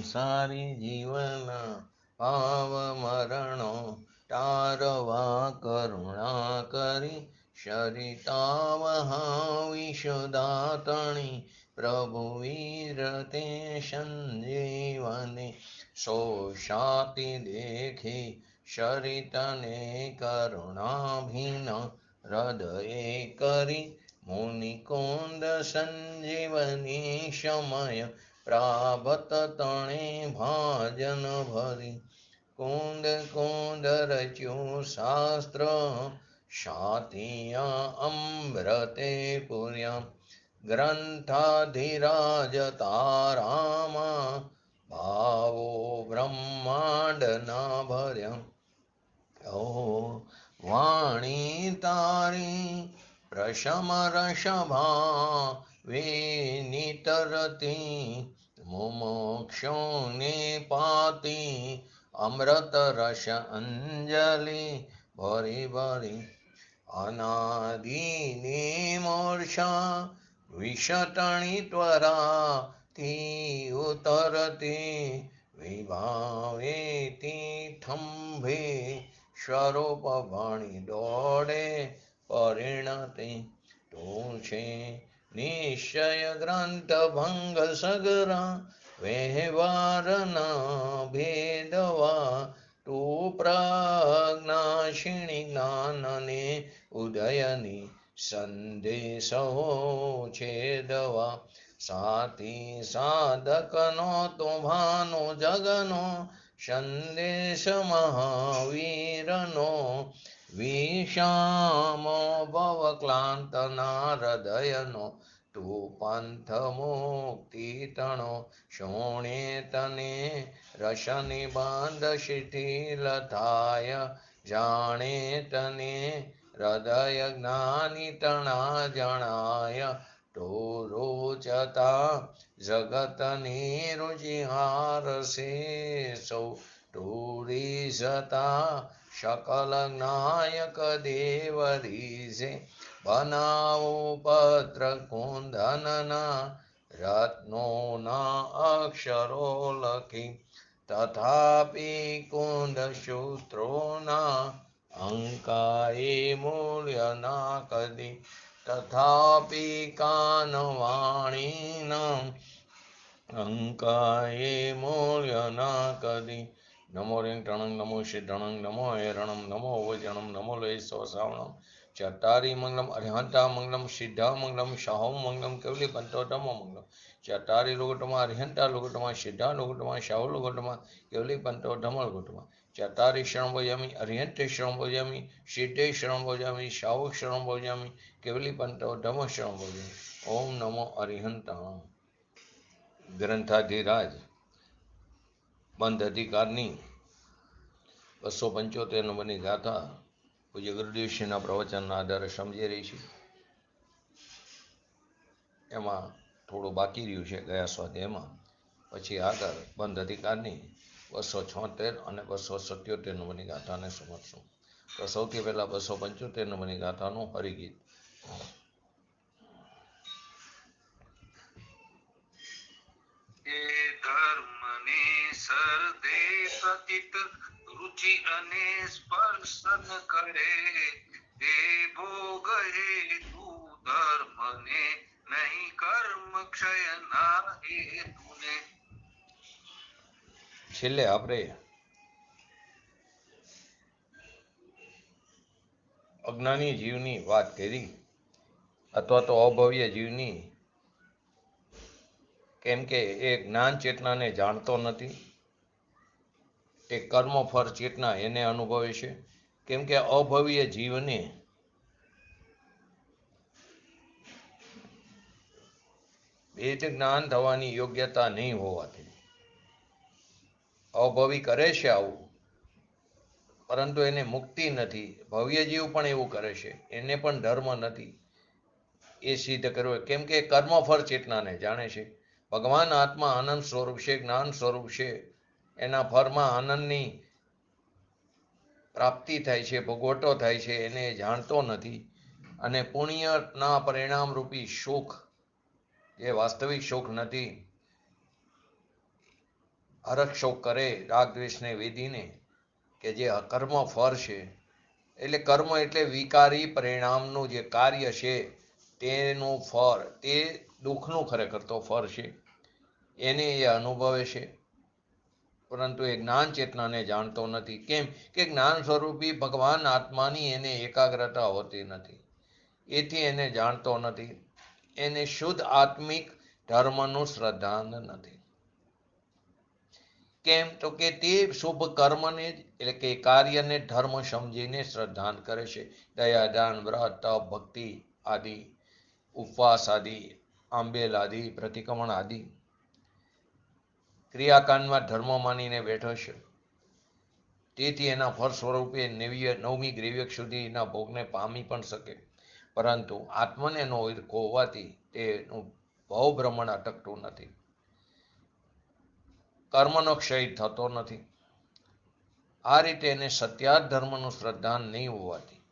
સંસારી જીવના ભાવ મરણો તારવા કરુણા કરી શરિતા મહાવિષદાતણી પ્રભુ વીરતે સંજીવને શોષાતી દેખી શરિતને કરુણાભીન હૃદયે કરી મુનિકુંદ સંજીવની સમય પ્રાભત તણે ભાજન ભરી કુંદ કુંદ રચ્યું શાસ્ત્ર શાતિયા અમૃતે પુર્યા ગ્રંથાધિરાજ તારામાં ભાવો બ્રહ્માંડ ના ભર્યા ઓ વાણી તારી પ્રશમ રષભા વિનિતરતી મુમોક્ષોને પાતી અમૃત રસ અંજલિ ભરી ભરી અનાદિની મૂર્છા વિષટણી ત્વરાથી ઉતરતી વિભાવેતી થંભે સ્વરૂપ ભણી દોડે પરિણતિ તું છે નિશ્ચય ગ્રંથ ભંગ સગરા વ્યવહારના ભેદવા તું પ્રજ્ઞાશિણી જ્ઞાનને ઉદયની સંદેશો છેદવા સાથી સાધકનો તો ભાનો જગનો સંદેશ મહાવીરનો વિષામો ભવ ક્લાંતના હૃદયનો તું પંથ મુક્તિ તણો શોણે તને રશની બંધ શિથિલ થાય જાણે તને હૃદય જ્ઞાની તણા જણાય તો રોચતા જગતની રુચિહાર સે સૌ ટૂરી જતા શકલ જ્ઞાયક દેવ રીઝે બનાવો પત્ર કુંદનના રત્નોના અક્ષરો લખી તથાપી કુંદ સૂત્રોના અંકાએ મૂલ્ય ના કદી તથાપી કાનવાણીના અંકાએ મૂલ્ય ના કદી નમો રિંગ ટણંગ નમો સિદ્ધણંગ નમો હેરણમ નમો વજણમ નમો લે સોસાવણમ ચટારી મંગલમ અરિહંતા મંગલમ સિદ્ધા મંગલમ શાહો મંગલમ કેવલી પંચોતમો મંગલમ ચટારી લુગટમાં અરિહંતા લુગટમાં સિદ્ધા લુગટમાં શાહો લુગટમાં કેવલી પંચોતમ લુગટમાં ચટારી શરણ ભોજામી અરિહંતે શરણ ભોજામી સિદ્ધે શરણ ભોજામી શાહો શરણ ભોજામી કેવલી પંચોતમ શરણ ભોજામી ઓમ નમો અરિહંતા ગ્રંથાધિરાજ બંધ અધિકારની 275 નંબરની ગાથા પૂજ્ય ગુરુદેવશ્રીના પ્રવચનના આધારે સમજી રહી છે. એમાં થોડું બાકી રહ્યું છે ગયા સ્વાધ્યાયમાં. પછી આગળ બંધ અધિકારની 276 અને 277 નંબરની ગાથાને સમજશું. તો સૌથી પહેલા 275 નંબરની ગાથાનું હરિગીત. સરદે પતિત રુચિ અને સ્પર્શન કરે તે ભોગ હેતુ ધર્મને નહીં કર્મ ક્ષયના હેતુને. છેલ્લે આપણે અજ્ઞાની જીવની વાત કરી અથવા તો અભવ્ય જીવની, કેમ કે એ જ્ઞાન ચેતનાને જાણતો નથી. એ કર્મફળ ચેતના એને અનુભવે છે. કેમ કે અભવ્ય જીવને વેદ જ્ઞાન થવાની યોગ્યતા નહીં હોવાથી અભવી કરે છે આવું, પરંતુ એને મુક્તિ નથી. ભવ્ય જીવ પણ એવું કરે છે, એને પણ ધર્મ નથી. એ સિદ્ધ કરવું કેમ કે કર્મફળ ચેતનાને જાણે છે. ભગવાન આત્મા આનંદ સ્વરૂપ છે, જ્ઞાન સ્વરૂપ છે. એના ફળમાં આનંદની પ્રાપ્તિ થાય છે, ભોગવટો થાય છે, એને જાણતો નથી. અને પુણ્યના પરિણામ રૂપી સુખ, જે વાસ્તવિક સુખ નથી, હરકશોક કરે રાગ દ્વેષને વેદીને કે જે કર્મ ફળ છે, એટલે કર્મ એટલે વિકારી પરિણામનું જે કાર્ય છે તેનું ફળ, તે દુઃખનું ખરેખર તો ફળ છે, એને એ અનુભવે છે, પરંતુ એ જ્ઞાન ચેતનાને જાણતો નથી. કેમ કે જ્ઞાન સ્વરૂપી ભગવાન આત્માની એને એકાગ્રતા હોતી નથી, એથી એને જાણતો નથી. એને શુદ્ધ આત્મિક ધર્મનું શ્રદ્ધાન નથી. કેમ તો કે તે શુભ કર્મને જ એટલે કે કાર્યને ધર્મ સમજીને શ્રદ્ધાન કરે છે. દયા, દાન, વ્રત, તપ, ભક્તિ આદિ, ઉપવાસ આદિ, આંબેલ આદિ, પ્રતિક્રમણ આદિ ક્રિયાકાંડમાં ધર્મ માનીને બેઠો છે. તેથી એના ફળ સ્વરૂપે નવમી ગ્રેવ્યક સુધીના ભોગને પામી પણ શકે, પરંતુ આત્મને નો ઈર્ખો હોવાથી તેનું ભવભ્રમણ અટકતું નથી, કર્મનો ક્ષય થતો નથી. આ રીતે એને સત્યાર્થ ધર્મનું શ્રદ્ધાન નહીં હોવાથી,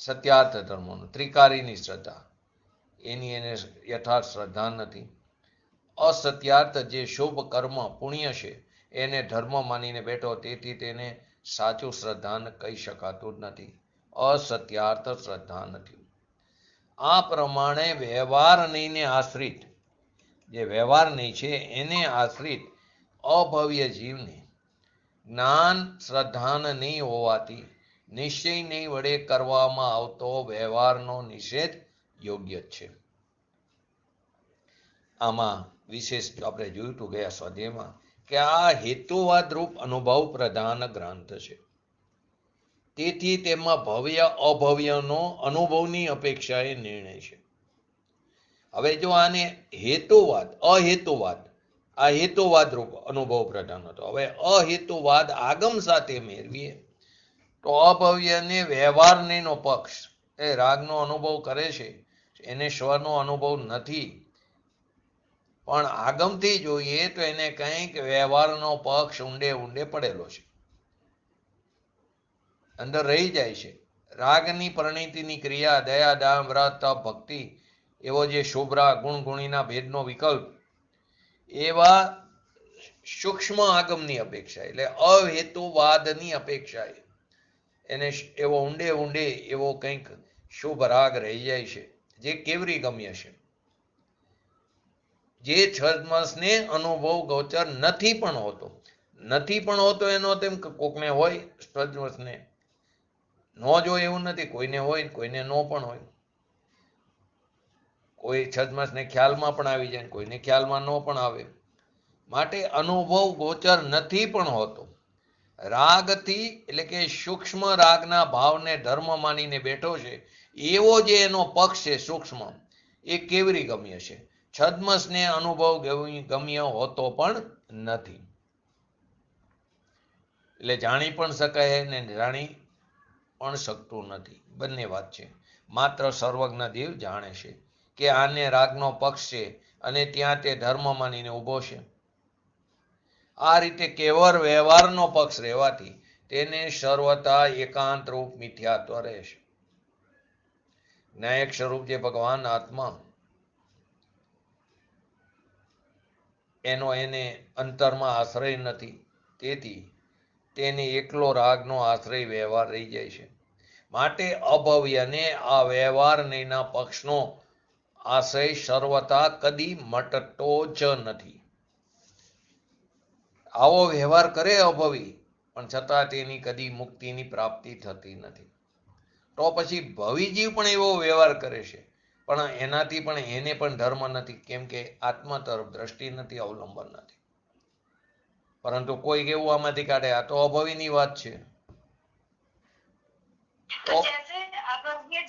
સત્યાર્થ ધર્મનું ત્રિકારીની શ્રદ્ધા, એની એને યથાર્થ શ્રદ્ધા નથી. અસત્યાર્થ જે શુભ કર્મ પુણ્ય છે એને ધર્મ માનીને બેઠો, તેથી તેને સાચું શ્રદ્ધાન કહી શકાતું જ નથી. અસત્યાર્થ શ્રદ્ધા નથી. આ પ્રમાણે વ્યવહાર નહીંને આશ્રિત, જે વ્યવહાર નહીં છે એને આશ્રિત અભવ્ય જીવને જ્ઞાન શ્રદ્ધાન નહીં હોવાથી નિશ્ચય નહીં વડે કરવામાં આવતો વ્યવહારનો નિષેધ યોગ્ય છે. આમાં વિશેષ આપણે જોયું હતું ગયા સ્વાધ્યાયમાં કે આ હેતુવાદ રૂપ અનુભવ પ્રધાન ગ્રંથ છે. તેથી તેમાં ભવ્ય અભવ્યનો અનુભવની અપેક્ષાએ નિર્ણય છે. હવે જો આને હેતુવાદ, અહેતુવાદ, આ હેતુવાદ રૂપ અનુભવ પ્રધાન હતો. હવે અહેતુવાદ આગમ સાથે મેળવીએ તો અભવ્યને વ્યવહારનો પક્ષ, એ રાગનો અનુભવ કરે છે, એને સ્વનો અનુભવ નથી, પણ આગમથી જોઈએ તો એને કંઈક વ્યવહારનો પક્ષ ઊંડે ઊંડે પડેલો છે, અંદર રહી જાય છે. રાગની પરિણીતિની ક્રિયા, દયા, દાન, વ્રત, તપ, ભક્તિ, એવો જે શુભ્રા ગુણગુણીના ભેદનો વિકલ્પ, એવા સૂક્ષ્મ આગમની અપેક્ષા એટલે અહેતુવાદની અપેક્ષાએ એને એવો ઊંડે ઊંડે એવો કંઈક શુભ રાગ રહી જાય છે, જે કેવરી ગમ્ય છે, જે છદ્મસને અનુભવ ગોચર નથી પણ હોતો. નથી પણ હોતો એનો તેમ કોકને હોય છદ્મસને ન જોય એવું નથી, કોઈને હોય, કોઈને ન પણ હોય. કોઈ છદ્મસને ખ્યાલમાં પણ આવી જાય, કોઈને ખ્યાલમાં ન પણ આવે. માટે અનુભવ ગોચર નથી પણ હોતો. રાગથી એટલે કે સૂક્ષ્મ રાગના ભાવને ધર્મ માનીને બેઠો છે, એવો જે એનો પક્ષ છે સૂક્ષ્મ, એ કેવરી ગમ્ય છે. છદ્મસને અનુભવ ગમ્ય હોતો પણ નથી. એટલે જાણી પણ શકાય ને જાણી પણ શકતું નથી, બંને વાત છે. માત્ર સર્વજ્ઞ દેવ જાણે છે કે આને રાગનો પક્ષ છે અને ત્યાં તે ધર્મ માનીને ઊભો છે. આ રીતે કેવળ વ્યવહારનો પક્ષ રહેવાથી તેને સર્વતા એકાંત રૂપ મિથ્યાત્વ રહેશે. ન્યાયક સ્વરૂપ જે ભગવાન આત્મા, એનો એને અંતરમાં આશ્રય નથી, તેથી તેને એકલો રાગનો આશ્રય વ્યવહાર રહી જાય છે. માટે અભવ્યને આ વ્યવહાર નહીંના પક્ષનો આશ્રય સર્વતા કદી મટતો જ નથી. આવો વ્યવહાર કરે અભવી, પણ છતાં તેની કદી મુક્તિની પ્રાપ્તિ થતી નથી. તો પછી ભવીજીવ પણ એવો વ્યવહાર કરે છે, પણ એનાથી પણ એને પણ ધર્મ નથી, કેમ કે આત્મા તરફ દ્રષ્ટિ નથી, અવલંબન નથી. પરંતુ કોઈ એવું આમાંથી કાઢે, આ તો અભવીની વાત છે. तो जैसे अभव्य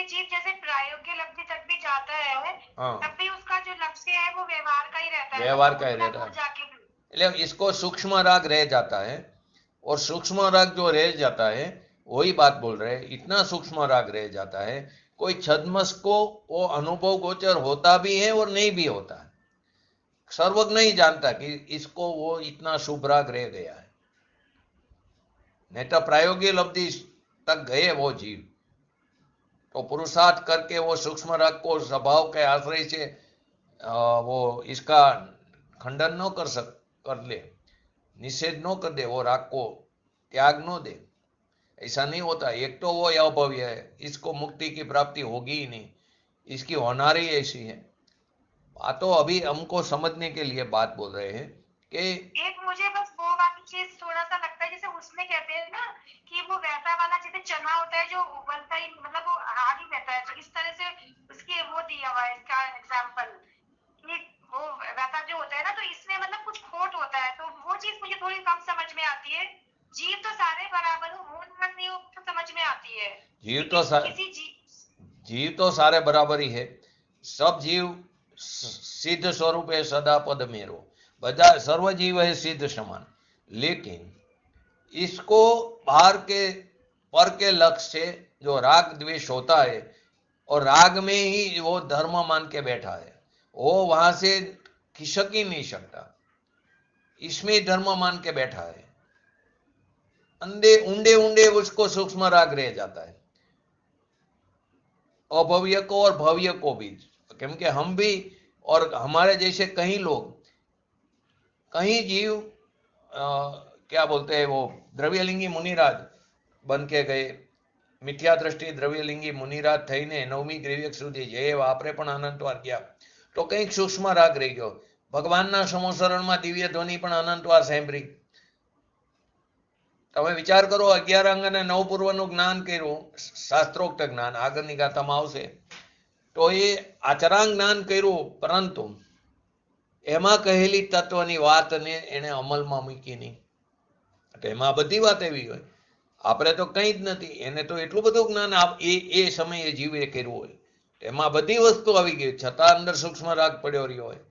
जीव जैसे प्रायोगिक लब्धि तक भी जाता है, तब भी उसका जो लक्ष्य है वो व्यवहार का ही रहता है, व्यवहार का ही रहता है. એટલે इसको सूक्ष्म राग रह जाता है, और सूक्ष्म राग जो रह जाता है वही बात बोल रहे हैं, इतना सूक्ष्म राग रह जाता है, कोई छद्मस को वो अनुभव गोचर होता भी है और नहीं भी होता है. सर्वज्ञ नहीं जानता कि इसको वो इतना शुभ राग रह गया है. नहीं तो प्रायोगिक लब्धि तक गए वो जीव तो पुरुषार्थ करके वो सूक्ष्म राग को स्वभाव के आश्रय से वो इसका खंडन न कर ले, निषेध न कर दे, वो राग को त्याग न दे, ऐसा नहीं होता। एक तो वो अभव्य है, इसको मुक्ति की प्राप्ति होगी ही नहीं, इसकी होनारी ऐसी है। तो अभी हमको समझने के लिए बात बोल रहे हैं कि एक मुझे बस वो वाली चीज थोड़ा सा लगता है, जैसे उसमें कहते हैं ना कि वो वैसा वाला जैसे चना होता है जो उबलता ही मतलब वो हार्ड ही रहता है, तो इस तरह से उसके वो दिया हुआ है इसका एग्जाम्पल कि वो वैसा जो होता है ना, तो इसमें मतलब कुछ खोट होता है, तो वो चीज मुझे थोड़ी कम समझ में आती है। जीव तो सारे बराबर हो नहीं हो तो समझ में आती है। जीव तो सारे बराबर ही है, सब जीव सिद्ध स्वरूप है, सदा पद मेरो, બધા सर्व जीव है सिद्ध समान, लेकिन इसको बाहर के पर के लक्ष्य से जो राग द्वेष होता है और राग में ही वो धर्म मान के बैठा है, वो वहां से खिसक ही नहीं सकता, इसमें ही धर्म मान के बैठा है। ऊंडे ऊंडे उसको सूक्ष्म राग रह जाता है, अभव्य को और भव्य को भी, क्योंकि हम भी और हमारे जैसे कई लोग, कई जीव क्या बोलते हैं वो द्रव्यलिंगी मुनिराज बन के गए, मिथ्या दृष्टि द्रव्यलिंगी मुनिराज થઈને નવમી ગ્રીવક સુધી જે વાપરે પણ અનંતવાર ગયા, તો કંઈક સૂક્ષ્મ રાગ રહી ગયો। ભગવાનના સમોસરણમાં દિવ્ય ધ્વનિ પણ અનંતવાર સાંભળી। તમે વિચાર કરો, 11 અંગ અને 9 પૂર્વનું જ્ઞાન કર્યું, શાસ્ત્રોક્ત જ્ઞાન આગળની ગાથામાં આવશે, તો એ આચરાંગ જ્ઞાન કર્યું, પરંતુ એમાં કહેલી તત્વની વાતને એને અમલમાં મૂકી નહીં। એમાં બધી વાત એવી હોય, આપણે તો કંઈ જ નથી, એને તો એટલું બધું જ્ઞાન એ સમયે જીવે કર્યું હોય, એમાં બધી વસ્તુ આવી ગઈ, છતાં અંદર સૂક્ષ્મ રાગ પડ્યો રહ્યો હોય।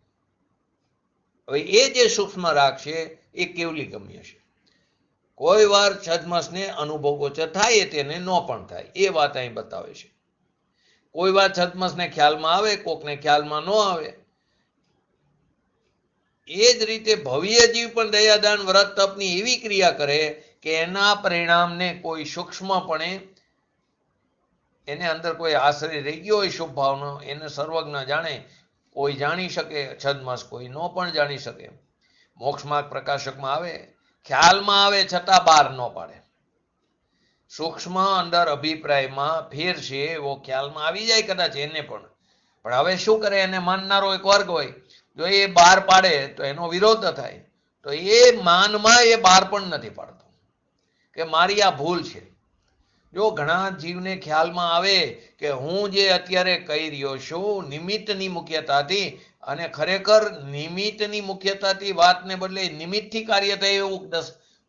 હવે એ જે સૂક્ષ્મ રાગ છે એ કેવલી ગમ્ય છે। કોઈ વાર છદ્મસને અનુભવ ગોચર થાય, તેને ન પણ થાય, એ વાત અહીં બતાવે છે। કોઈ વાર છદ્મસને ખ્યાલમાં આવે, કોકને ખ્યાલમાં ન આવે। એ જ રીતે ભવ્ય જીવ પણ દયાદાન વ્રત તપની એવી ક્રિયા કરે કે એના પરિણામને કોઈ સૂક્ષ્મપણે એને અંદર કોઈ આશ્રય રહી ગયો હોય શુભ ભાવનો, એને સર્વજ્ઞ જાણે, કોઈ જાણી શકે છદ્મસ, કોઈ ન પણ જાણી શકે। મોક્ષ માર્ગ પ્રકાશકમાં આવે, ખ્યાલમાં આવે છતાં બહાર ન પાડે, સૂક્ષ્મ અંદર અભિપ્રાયમાં ફેર છે, એવો ખ્યાલમાં આવી જાય કદાચ એને પણ હવે શું કરે, એને માનનારો એક વર્ગ હોય, જો એ બહાર પાડે તો એનો વિરોધ થાય, તો એ માનમાં એ બહાર પણ નથી પાડતો કે મારી આ ભૂલ છે। જો ઘણા જીવને ખ્યાલમાં આવે કે હું જે અત્યારે કહી રહ્યો છું નિમિત્તની મુખ્યતાથી, અને ખરેખર નિમિત્તની મુખ્યતાથી વાતને બદલે નિમિત્તથી કાર્ય થાય એવું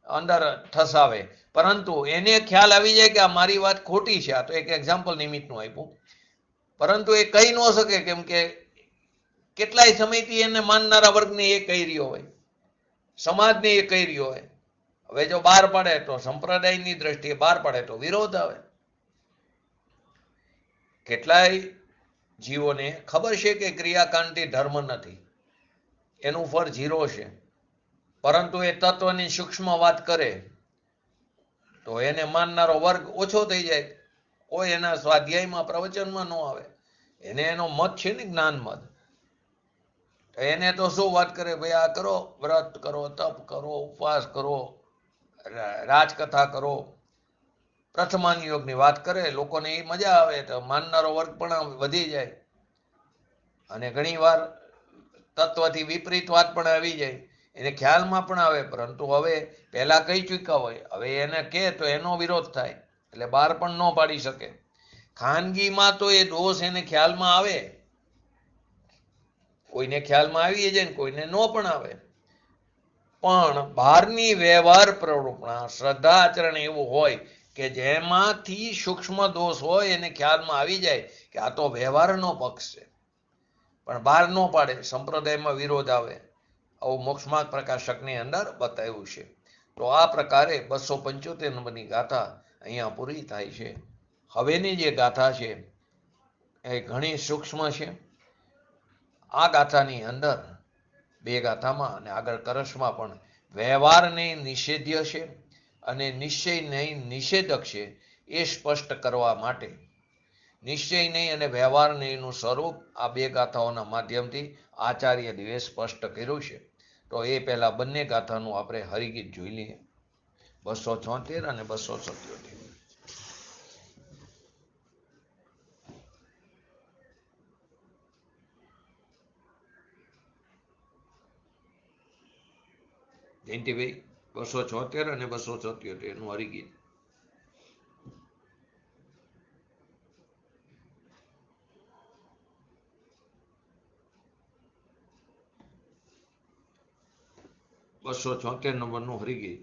અંદર ઠસાવે, પરંતુ એને ખ્યાલ આવી જાય કે આ મારી વાત ખોટી છે। આ તો એક એક્ઝામ્પલ નિમિત્તનું આપ્યું, પરંતુ એ કહી ન શકે, કેમ કે કેટલાય સમયથી એને માનનારા વર્ગને એ કહી રહ્યો હોય, સમાજને એ કહી રહ્યો હોય। હવે જો બહાર પાડે તો સંપ્રદાયની દ્રષ્ટિએ બહાર પાડે તો વિરોધ આવે। કેટલાય જીવોને ખબર છે કે ક્રિયાકાંડથી ધર્મ નથી, એનું ફળ 0 છે, પરંતુ એ તત્વની સૂક્ષ્મ વાત કરે તો એને માનનારો વર્ગ ઓછો થઈ જાય, કોઈ એના સ્વાધ્યાયમાં પ્રવચનમાં ન આવે, એને એનો મત છે ને જ્ઞાન મત, એને તો શું વાત કરે, ભાઈ આ કરો, વ્રત કરો, તપ કરો, ઉપવાસ કરો, રાજકથા કરો, પ્રથમાન યોગની વાત કરે, લોકોને એ મજા આવે, તો માનનારો વર્ગ પણ વધી જાય, અને ઘણીવાર તત્વથી વિપરીત વાત પણ આવી જાય, એને ખ્યાલમાં પણ આવે, પરંતુ હવે પહેલા કહી ચૂક્યા હોય, હવે એને કહે તો એનો વિરોધ થાય, એટલે બહાર પણ ન પાડી શકે। ખાનગીમાં તો એ દોષ એને ખ્યાલમાં આવે, કોઈને ખ્યાલમાં આવી જાય ને કોઈને ન પણ આવે, પણ બહારની વ્યવહાર પ્રવૃત્તિમાં શ્રદ્ધા આચરણ એવું હોય કે જેમાંથી સૂક્ષ્મ દોષ હોય એને ખ્યાલમાં આવી જાય કે આ તો વ્યવહારનો પક્ષ છે, પણ બહાર ન પાડે, સંપ્રદાયમાં વિરોધ આવે। આવું મોક્ષમાર્ગ પ્રકાશકની અંદર બતાવ્યું છે। તો આ પ્રકારે 275 નંબરની ગાથા અહીંયા પૂરી થાય છે। હવેની જે ગાથા છે એ ઘણી સૂક્ષ્મ છે। આ ગાથાની અંદર 2 ગાથામાં અને આગળ કરશમાં પણ વ્યવહારને નિષેધ્ય છે અને નિશ્ચય નહીં નિષેધક છે, એ સ્પષ્ટ કરવા માટે નિશ્ચય નહીં અને વ્યવહાર નહીંનું સ્વરૂપ આ બે ગાથાઓના માધ્યમથી આચાર્યદેવે સ્પષ્ટ કર્યું છે. તો એ પહેલા બંને ગાથાનું આપણે હરિગીત જોઈ લઈએ, 276 અને 277. જયંતિભાઈ 276 અને 277 નું હરિગીત. બસો 276 નંબરનું હરિગીત.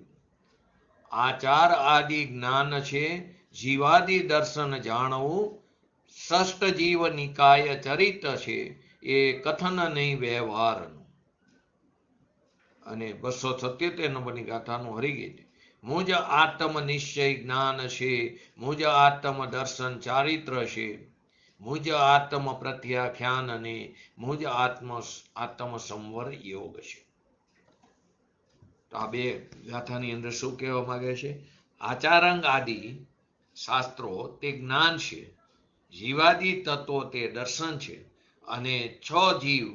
આચાર આદિ જ્ઞાન છે, જીવાદિ દર્શન જાણવું, ષષ્ઠ જીવ નિકાય ચરિત છે, એ કથન નહીં વ્યવહારનું. અને 277 નંબરની ગાથાનું હરિગીત. મુજ આત્મ નિશ્ચય જ્ઞાન છે, મુજ આત્મ દર્શન ચારિત્ર છે, મુજ આત્મ પ્રત્યાખ્યાન અને મુજ આત્મ સંવર યોગ છે. તો આ બે ગાથાની અંદર શું કહેવા માંગે છે? આચારંગ આદિ શાસ્ત્રો તે જ્ઞાન છે, જીવાદિ તત્વો તે દર્શન છે, અને છ જીવ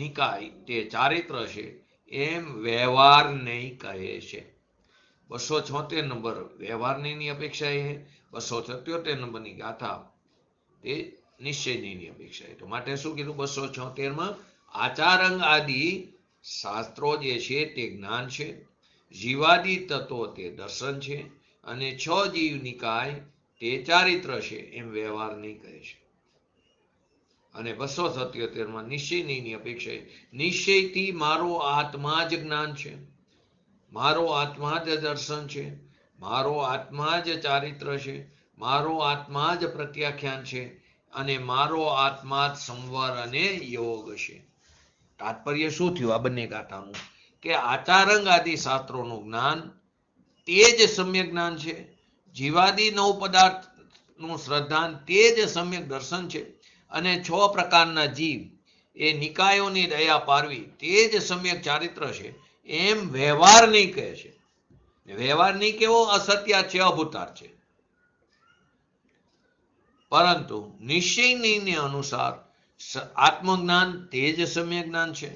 નિકાય તે ચારિત્ર છે, એમ વ્યવહાર નહીં કહે છે. 276 નંબર વ્યવહાર નહીં અપેક્ષા એ, 277 નંબરની ગાથા તે નિશ્ચય નહીં અપેક્ષા એ. તો માટે શું કીધું 276 આચારંગ આદિ શાસ્ત્રો જે છે તે જ્ઞાન છે, જીવાદિ તત્વો તે દર્શન છે, અને છ જીવ નિકાય તે ચારિત્ર છે, એમ વ્યવહાર નહીં કહે છે. અને 277 નિશ્ચય નહીં અપેક્ષા. નિશ્ચયથી મારો આત્મા જ જ્ઞાન છે, મારો આત્મા જ દર્શન છે, મારો આત્મા જ ચારિત્ર છે, મારો આત્મા જ પ્રત્યાખ્યાન છે, અને મારો આત્મા જ સંવર અને યોગ છે. તાત્પર્ય શું થયું આ બંને ગાથાનું? કે આચારંગ આદિ શાસ્ત્રોનું જ્ઞાન તે જ સમ્યક જ્ઞાન છે, જીવાદિ નવ પદાર્થનું શ્રદ્ધાન તે જ સમ્યક દર્શન છે, અને 6 પ્રકારના જીવ એ નિકાયોની દયા પારવી તે જ સમ્યક ચારિત્ર છે, એમ વ્યવહાર નહીં કહે છે. વ્યવહાર નહીં કેવો? અસત્ય છે, અભૂતાર છે. પરંતુ નિશ્ચય નહીં અનુસાર આત્મજ્ઞાન તે જ સમ્યક જ્ઞાન છે,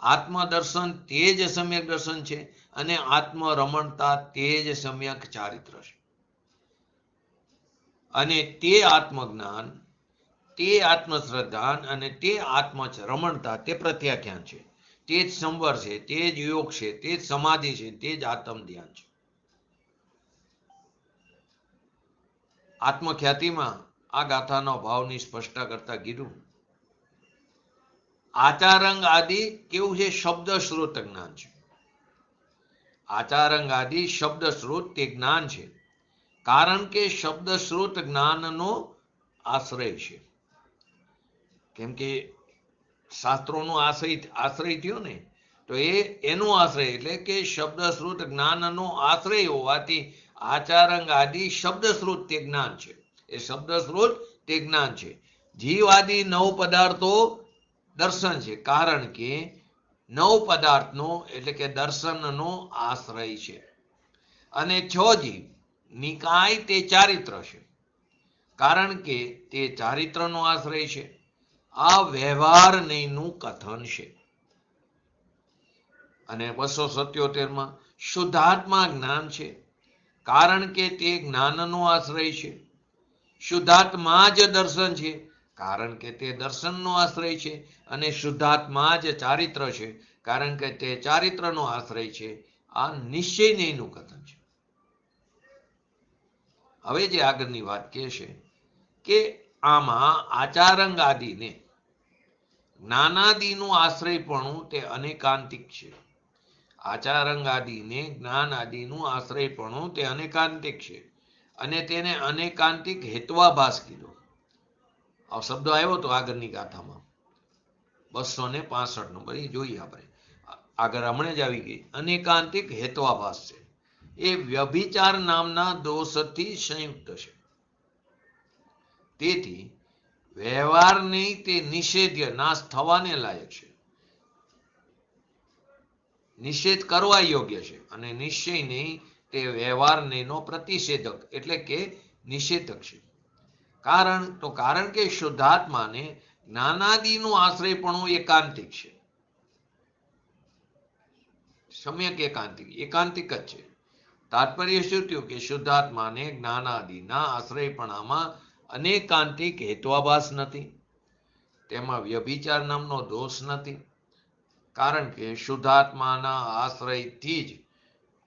આત્મદર્શન તે જ સમ્યક દર્શન છે, અને આત્મરમણતા તે જ સમ્યક ચારિત્ર છે. અને તે આત્મજ્ઞાન, તે આત્મશ્રદ્ધાન અને તે આત્મરમણતા તે પ્રત્યાખ્યાન છે, તે જ સંવર છે, તે જ યોગ છે, તે જ સમાધિ છે, તે જ આત્મ ધ્યાન છે. આત્મખ્યાતિમાં આ ગાથાનો ભાવની સ્પષ્ટતા કરતા કીધું, આચારંગ આદિ કેવું છે? શબ્દ શ્રુત જ્ઞાન છે. આચારંગ આદિ શબ્દ શ્રુત તે જ્ઞાન છે, કારણ કે શબ્દ શ્રુત જ્ઞાનનો આશ્રય છે. કેમ કે શાસ્ત્રોનો આશ્રય થયો ને, તો એનો આશ્રય એટલે કે શબ્દ શ્રુત જ્ઞાનનો આશ્રય હોવાથી આચારંગ આદિ શબ્દ શ્રુત તે જ્ઞાન છે. એ શબ્દ શ્રુત તે જ્ઞાન છે. જીવ આદિ 9 પદાર્થો દર્શન છે, કારણ કે 9 પદાર્થનો એટલે કે દર્શનનો આશ્રય છે. અને 6 જીવ નિકાય તે ચારિત્ર છે, કારણ કે તે ચારિત્રનો આશ્રય છે. આ વ્યવહાર નહીંનું કથન છે. અને 277 શુદ્ધાત્મા જ્ઞાન છે, કારણ કે તે જ્ઞાનનો આશ્રય છે. શુદ્ધાત્મા જ દર્શન છે, કારણ કે તે દર્શનનો આશ્રય છે. અને શુદ્ધાત્મા જ ચારિત્ર છે, કારણ કે તે ચારિત્રનો આશ્રય છે. આ નિશ્ચય નહીંનું કથન છે. હવે જે આગળની વાત કહે છે કે આમાં આચારંગ આદિને જ્ઞાનાદિનું આશ્રયપણું તે અનેકાંતિક છે. આચારંગ આદિને જ્ઞાન આદિનું આશ્રયપણું તે અનેકાંતિક છે, અને તેને અનેકાંતિક હેત્વાભાસ કીધો. આ શબ્દ આવ્યો તો આગળની ગાથામાં 265 નંબર, એ જોઈએ આપણે. આગળ હમણાં જ આવી ગઈ. અનેકાંતિક હેત્વાભાસ છે. એ વ્યભિચાર નામના દોષથી સંયુક્ત છે. તેથી વ્યવહાર નહીં તે નિષેધ્ય નાશ થવાને લાયક છે, નિષેધ કરવા યોગ્ય છે. અને નિશ્ચય નહીં તે વ્યવહાર નહીંનો પ્રતિષેધક એટલે કે નિષેધક છે, કારણ કે શુદ્ધાત્માને જ્ઞાનાદિનું આશ્રયપણું એકાંતિક છે, સમ્યક એકાંતિક જ છે. તાત્પર્ય શું થયું કે શુદ્ધાત્માને જ્ઞાનાદિના આશ્રયપણામાં અનેકાંતિક હેત્વાભાસ નથી, તેમાં વ્યભિચાર નામનો દોષ નથી, કારણ કે શુદ્ધાત્માના આશ્રયથી જ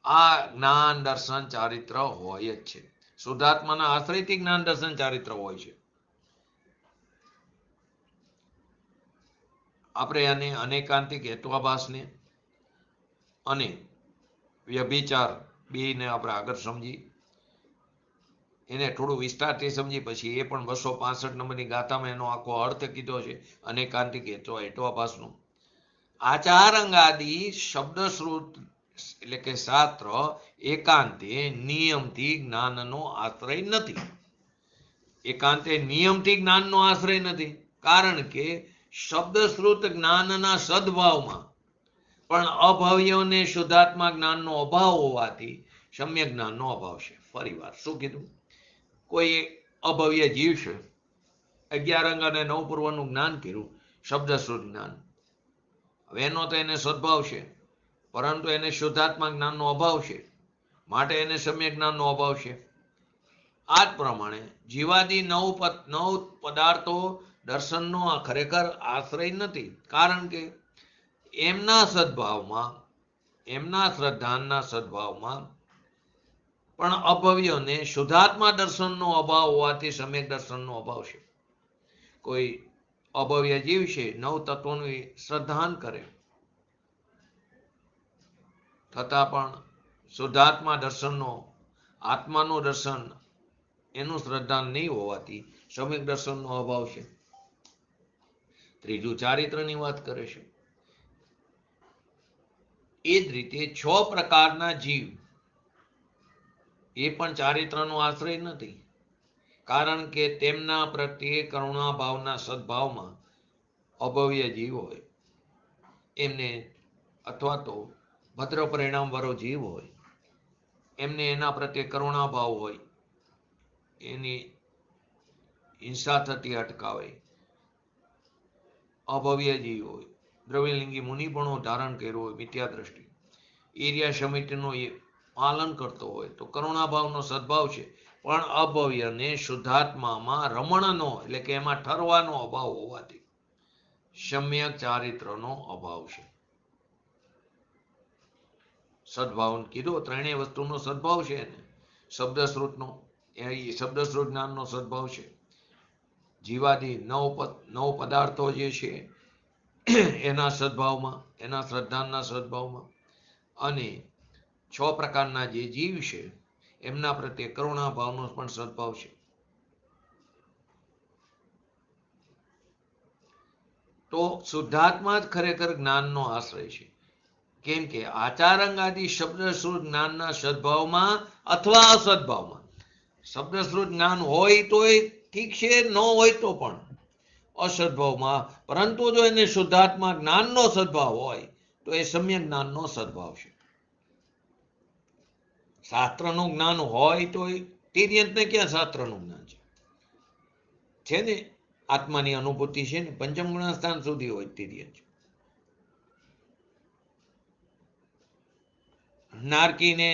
આ જ્ઞાન દર્શન ચારિત્ર હોય જ છે. શુદ્ધાત્માના આશ્રયથી જ્ઞાન દર્શન ચારિત્ર હોય છે. આપણે આને અનેકાંતિક હેત્વાભાસને અને વ્યભિચાર બેને આપણે આગળ સમજી, એને થોડું વિસ્તારથી સમજી પછી એ પણ 265 નંબરની ગાથામાં એનો આખો અર્થ કીધો છે અનેકાંતિક હેત્વાભાસનો. આચાર અંગાદિ શબ્દશ્રુત એટલે કે શાસ્ત્ર એકાંતે નિયમથી જ્ઞાનનો આશ્રય નથી. એકાંતે નિયમથી જ્ઞાનનો આશ્રય નથી, કારણ કે શબ્દશ્રુત જ્ઞાનના સદભાવમાં પણ અભવ્યોને શુદ્ધાત્મા જ્ઞાનનો અભાવ હોવાથી સમ્યક જ્ઞાનનો અભાવ છે. ફરીવાર શું કીધું? કોઈ અભવ્ય જીવ છે, 11 અંગ અને 9 પૂર્વનું જ્ઞાન કર્યું, શબ્દશ્રુત જ્ઞાન. હવે એનો તો એને સદભાવ છે, પરંતુ એને શુદ્ધાત્મા જ્ઞાનનો અભાવ છે, માટે એને સમ્યક જ્ઞાનનો અભાવ છે. આ જ પ્રમાણે જીવાદી 9 પદાર્થો દર્શનનો ખરેખર આશ્રય નથી, કારણ કે એમના સદભાવમાં, એમના શ્રદ્ધાનના સદભાવમાં પણ અભવ્યોને શુદ્ધાત્મા દર્શનનો અભાવ હોવાથી સમ્યક દર્શનનો અભાવ છે. કોઈ અભવ્ય જીવ છે, 9 તત્વોનું શ્રદ્ધાન કરે છતાં પણ શુદ્ધાત્મા દર્શનનો, આત્માનું દર્શન એનું શ્રદ્ધાન નહીં હોવાથી સમ્યક દર્શનનો અભાવ છે. ત્રીજું ચારિત્રની વાત કરે છે. એ જ રીતે 6 પ્રકારના જીવ એ પણ ચારિત્રનો આશ્રય નથી, કારણ કે તેમના પ્રત્યે કરુણા ભાવના સદભાવમાં અભવ્ય જીવ હોય, એમને અથવા તો ભદ્ર પરિણામ વાળો જીવ હોય, એમને એના પ્રત્યે કરુણા ભાવ હોય, એની હિંસા થતી અટકાવે, અભવ્ય જીવ હોય, દ્રવ્યલિંગી મુનિપણો ધારણ કર્યો હોય, મિથ્યા દ્રષ્ટિ, એરિયા સમિતિનું એ પાલન કરતો હોય તો કરુણાભાવનો સદભાવ છે, પણ અભવ્યને શુદ્ધાત્મામાં રમણનો એટલે કે એમાં ઠરવાનો અભાવ હોવાથી સમ્યક ચારિત્રનો અભાવ છે. સદભાવ કીધું, ત્રણેય વસ્તુનો સદભાવ છે એને. શબ્દશ્રુતનો, એ શબ્દશ્રુત જ્ઞાનનો સદભાવ છે. જીવાદી 9 પદાર્થો જે છે એના સદભાવમાં, એના શ્રદ્ધાનના સદભાવમાં, અને 6 પ્રકારના જે જીવ છે એમના પ્રત્યે કરુણા ભાવનો પણ સદભાવ છે. તો શુદ્ધાત્મા જ ખરેખર જ્ઞાનનો આશ્રય છે, કેમ કે આચારંગાદિ શબ્દશ્રુત જ્ઞાનના સદભાવમાં અથવા અસદભાવમાં, શબ્દશ્રુત જ્ઞાન હોય તોય ઠીક છે, ન હોય તો પણ અસદભાવમાં, પરંતુ જો એને શુદ્ધાત્મા જ્ઞાનનો સદભાવ હોય તો એ સમ્યક જ્ઞાનનો સદભાવ છે. શાસ્ત્રનું જ્ઞાન હોય તો તિર્યંતને ક્યાં શાસ્ત્રનું જ્ઞાન છે ને, આત્માની અનુભૂતિ છે ને, પંચમ ગુણસ્થાન સુધી હોય તિર્યંત. નારકીને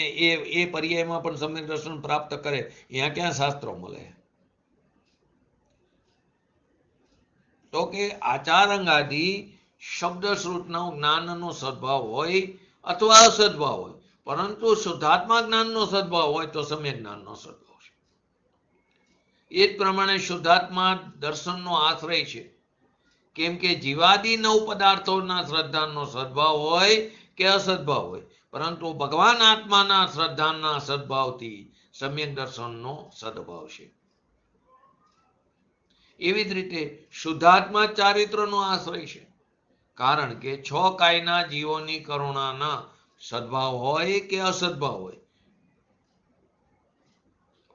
એ પર્યાયમાં પણ સમ્યક દર્શન પ્રાપ્ત કરે, અહીંયા ક્યાં શાસ્ત્રો મળે? તો કે આચારંગાદિ શબ્દશ્રુતનો જ્ઞાનનો સદભાવ હોય અથવા અસદભાવ હોય, પરંતુ શુદ્ધાત્મા જ્ઞાનનો સદભાવ હોય તો સમ્યક જ્ઞાનનો સદભાવ છે. એ જ પ્રમાણે શુદ્ધાત્મા દર્શનનો આશ્રય છે, કેમ કે જીવાદી 9 પદાર્થોના શ્રદ્ધાનો સદભાવ હોય કે અસદભાવ હોય, પરંતુ ભગવાન આત્માના શ્રદ્ધાના સદભાવથી સમ્યક દર્શનનો સદભાવ છે. એવી જ રીતે શુદ્ધાત્મા ચારિત્રનો આશ્રય છે, કારણ કે 6 કાયના જીવોની કરુણાના સદભાવ હોય કે અસદભાવ હોય,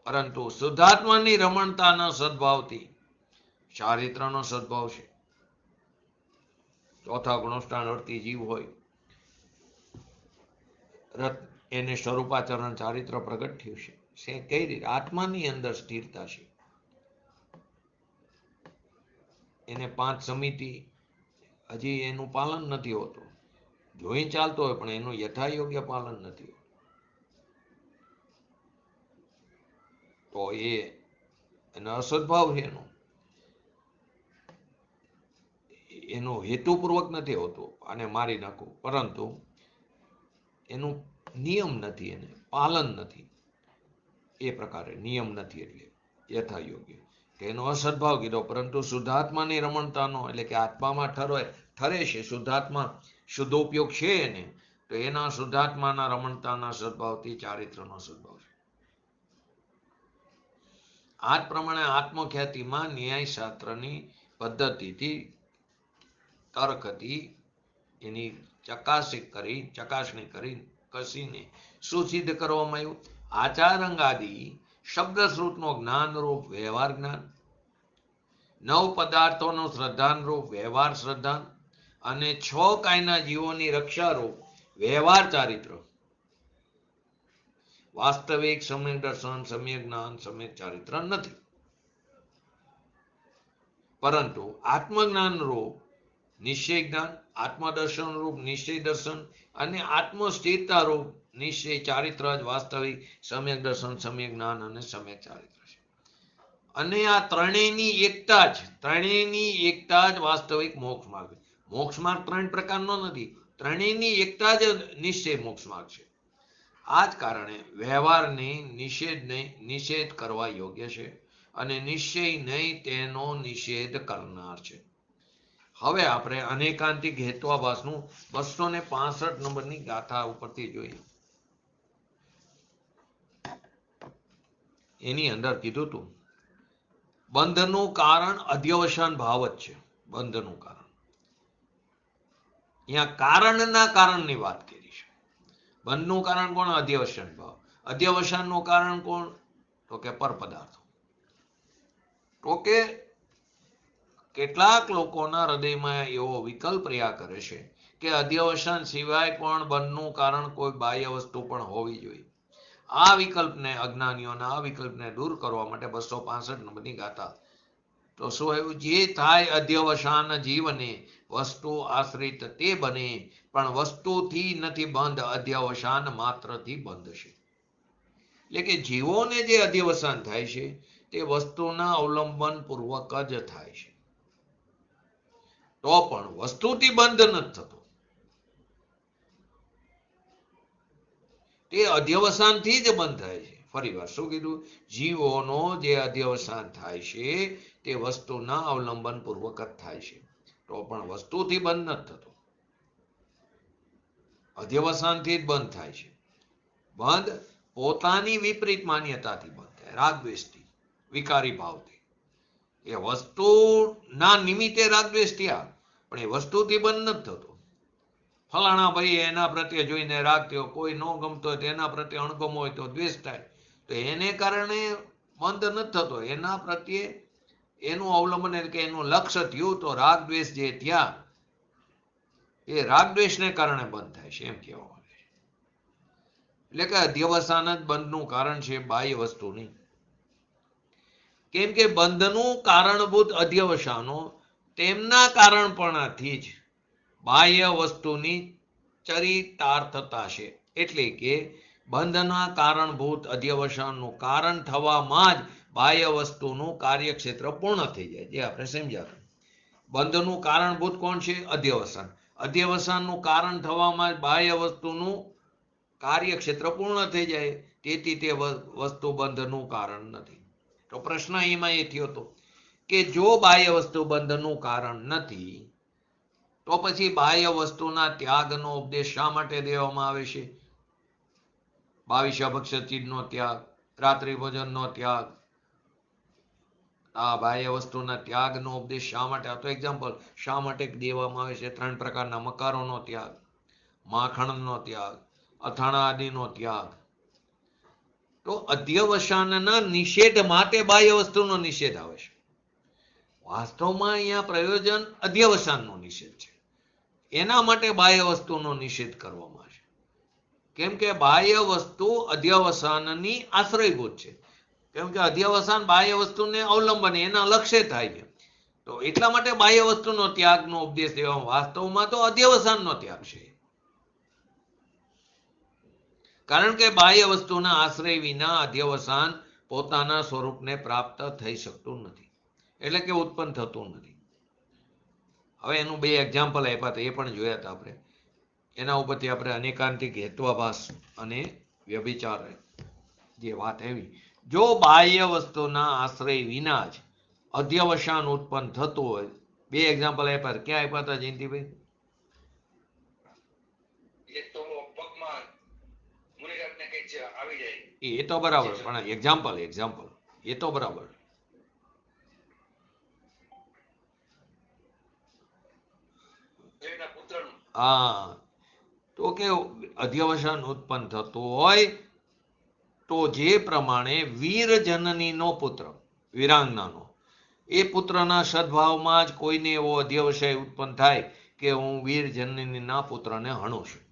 પરંતુ શુદ્ધાત્માની રમણતાના સદભાવથી ચારિત્રનો સદભાવ છે. ચોથા ગુણસ્થાન વર્તી જીવ હોય, એને સ્વરૂપાચરણ ચારિત્ર પ્રગટ થયું છે. કઈ રીતે? આત્માની અંદર સ્થિરતા છે. એને 5 સમિતિ હજી એનું પાલન નથી હોતું, જોઈ ચાલતો હોય પણ એનું યથાયોગ્ય પાલન નથી હોતું, તો એનો અસદભાવ છે, એનો હેતુપૂર્વક નથી હોતો અને મારી નાખવું, પરંતુ એનું નિયમ નથી, એને પાલન નથી, એ પ્રકારે નિયમ નથી, એટલે યથાયોગ્ય એનો અસદભાવ કીધો. પરંતુ શુદ્ધાત્માની રમણતાનો એટલે કે આત્મામાં ઠરે છે, શુદ્ધાત્મા શુદ્ધોપયોગ છે એને, તો એના શુદ્ધાત્માના રમણતાના સદભાવથી ચારિત્રનો સદભાવ છે. આ જ પ્રમાણે આત્મખ્યાતિમાં ન્યાયશાસ્ત્રની પદ્ધતિથી તર્કથી એની ચકાસણી કરી કસીને શું સિદ્ધ કરવામાં આવ્યું? આચારંગાદી શબ્દશ્રુતનો જ્ઞાનરૂપ વ્યવહાર જ્ઞાન, 9 પદાર્થોનું શ્રદ્ધાનરૂપ વ્યવહાર શ્રદ્ધાન અને 6 કાયના જીવોની રક્ષારૂપ વ્યવહાર ચારિત્ર, વાસ્તવિક સમ્યક દર્શન, સમ્યક જ્ઞાન, સમ્યક ચારિત્ર નથી. પરંતુ આત્મજ્ઞાન રૂપ નિશ્ચય જ્ઞાન, આત્મદર્શન રૂપ નિશ્ચય દર્શન અને આત્મસ્થિરતા રૂપ નિશ્ચય ચારિત્ર જ વાસ્તવિક સમ્યક દર્શન, સમ્યક જ્ઞાન અને સમ્યક ચારિત્ર છે. અને આ ત્રણેયની એકતા જ વાસ્તવિક મોક્ષ માર્ગ. મોક્ષ માર્ગ 3 પ્રકારનો નથી, ત્રણેયની એકતા જ નિશ્ચય મોક્ષ માર્ગ છે. આ જ કારણે વ્યવહારને નિષેધ કરવા યોગ્ય છે અને નિશ્ચય નહીં તેનો નિષેધ કરનાર છે. હવે આપણે અનેકાંતિક હેત્વાભાસનું 265 નંબરની ગાથા ઉપરથી જોઈએ. એની અંદર કીધું હતું બંધનું કારણ અધ્યવસાન ભાવ જ છે. બંધનું કારણ, અહીંયા કારણના કારણની વાત કરી છે. બંધનું કારણ કોણ? અધ્યવસાન ભાવ. અધ્યવસાનનું કારણ કોણ? તો કે પર પદાર્થો. તો કે કેટલાક લોકોના હૃદયમાં એવો વિકલ્પ રહ્યા કરે છે કે અધ્યવસાન સિવાય પણ બંધનું કારણ કોઈ બાહ્ય વસ્તુ પણ હોવી જોઈએ. આ વિકલ્પને, અજ્ઞાનીઓના આ વિકલ્પને દૂર કરવા માટે 265 નંબરની ગાથા. તો શું એવું? જે થાય અધ્યવસાન જીવને, વસ્તુ આશ્રિત તે બને, પણ વસ્તુથી નથી બંધ, અધ્યવસાન માત્રથી બંધ છે. એટલે કે જીવોને જે અધ્યવસાન થાય છે તે વસ્તુના અવલંબન પૂર્વક જ થાય છે, તો પણ વસ્તુથી બંધ નથી થતો, તે અધ્યવસાનથી જ બંધ થાય છે. ફરી વાર શું કીધું? જીવોનો જે અધ્યવસાન થાય છે તે વસ્તુના અવલંબન પૂર્વક જ થાય છે, તો પણ વસ્તુથી બંધ નથી થતો, અધ્યવસાનથી જ બંધ થાય છે. બંધ પોતાની વિપરીત માન્યતાથી બંધ થાય, રાગદ્વેષથી, વિકારી ભાવથી. એ વસ્તુના નિમિત્તે રાગદ્વેષ થયા, પણ એ વસ્તુથી બંધ નથી થતો. ફલાણા ભાઈ એના પ્રત્યે જોઈને રાગ થયો, કોઈ ન ગમતો હોય તો એના પ્રત્યે અણગમો હોય તો દ્વેષ થાય, તો એને કારણે બંધ નથી થતો. એના પ્રત્યે એનું અવલંબન એટલે કે એનું લક્ષ્ય થયું, તો રાગ દ્વેષ જે થયા એ રાગદ્વેષને કારણે બંધ થાય છે, એમ કહેવા માંગે છે. એટલે કે અધ્યવસાન જ બંધનું કારણ છે, બાહ્ય વસ્તુ નહીં. કેમ કે બંધનું કારણભૂત અધ્યવસાનો તેમના કારણપણાથી જ બાહ્ય વસ્તુની ચરિતાર્થતા છે. એટલે કે બંધના કારણભૂત અધ્યવસાનનું કારણ થવામાં જ બાહ્ય વસ્તુનું કાર્યક્ષેત્ર પૂર્ણ થઈ જાય, જે આપણે સમજ્યા. બંધનું કારણભૂત કોણ છે? અધ્યવસાન. અધ્યવસાનનું કારણ થવામાં જ બાહ્ય વસ્તુનું કાર્યક્ષેત્ર પૂર્ણ થઈ જાય, તેથી તે વસ્તુ બંધનું કારણ નથી. તો પ્રશ્ન એમાં એ થયો હતો કે જો બાહ્ય વસ્તુ બંધનું કારણ નથી, તો પછી બાહ્ય વસ્તુના ત્યાગનો ઉપદેશ શા માટે દેવામાં આવે છે? 22 અભક્ષ્ય ચીજનો ત્યાગ, રાત્રિ ભોજનનો ત્યાગ, આ બાહ્ય વસ્તુના ત્યાગનો ઉપદેશ શા માટે? આ તો એક્ઝામ્પલ. શા માટે દેવામાં આવે છે? 3 પ્રકારના મકારોનો ત્યાગ, માખણનો ત્યાગ, અથાણા આદિનો ત્યાગ. તો અધ્યવસાનના નિષેધ માટે બાહ્ય વસ્તુનો નિષેધ આવે છે. વાસ્તવમાં અહીંયા પ્રયોજન અધ્યવસાનનો નિષેધ છે, એના માટે બાહ્ય વસ્તુનો નિષેધ કરવામાં છે. કેમ કે બાહ્ય વસ્તુ અધ્યવસાનની આશ્રયભૂત છે. કેમ કે અધ્યવસાન બાહ્ય વસ્તુને અવલંબન, એના લક્ષ્ય થાય છે. તો તો એટલા માટે બાહ્ય વસ્તુનો ત્યાગનો ઉપદેશ દેવામાં, વાસ્તવમાં તો અધ્યવસાનનો ત્યાગ છે. કારણ કે બાહ્ય વસ્તુના આશ્રય વિના અધ્યવસાન પોતાના સ્વરૂપને પ્રાપ્ત થઈ શકતું નથી, એટલે કે ઉત્પન્ન થતું નથી. હવે એનું 2 એક્ઝામ્પલ આપ્યા હતા, એ પણ જોયા હતા આપણે. એના ઉપરથી આપણે અનેકાંતિક હેત્વાભાસ અને વ્યભિચાર જે વાત આવી, જો બાહ્ય વસ્તુના આશ્રય વિના જ અધ્યવસાન ઉત્પન્ન થતું હોય, 2 એક્ઝામ્પલ આપ્યા. ક્યાં આપ્યા હતા જયંતિભાઈ? એક તો પગમાં મુનિરાજને કઈ છે આવી જાય, એ તો બરાબર, પણ એક્ઝામ્પલ એ તો બરાબર. એના પુત્રનું હા, તો કે અધ્યવસાન ઉત્પન્ન થતું હોય તો જે પ્રમાણે વીર જનનીનો પુત્ર, વીરાંગનાનો, એ પુત્રના સદભાવમાં જ કોઈને એવો અધ્યવસાય ઉત્પન્ન થાય કે હું વીર જનનીના પુત્રને હણું છું.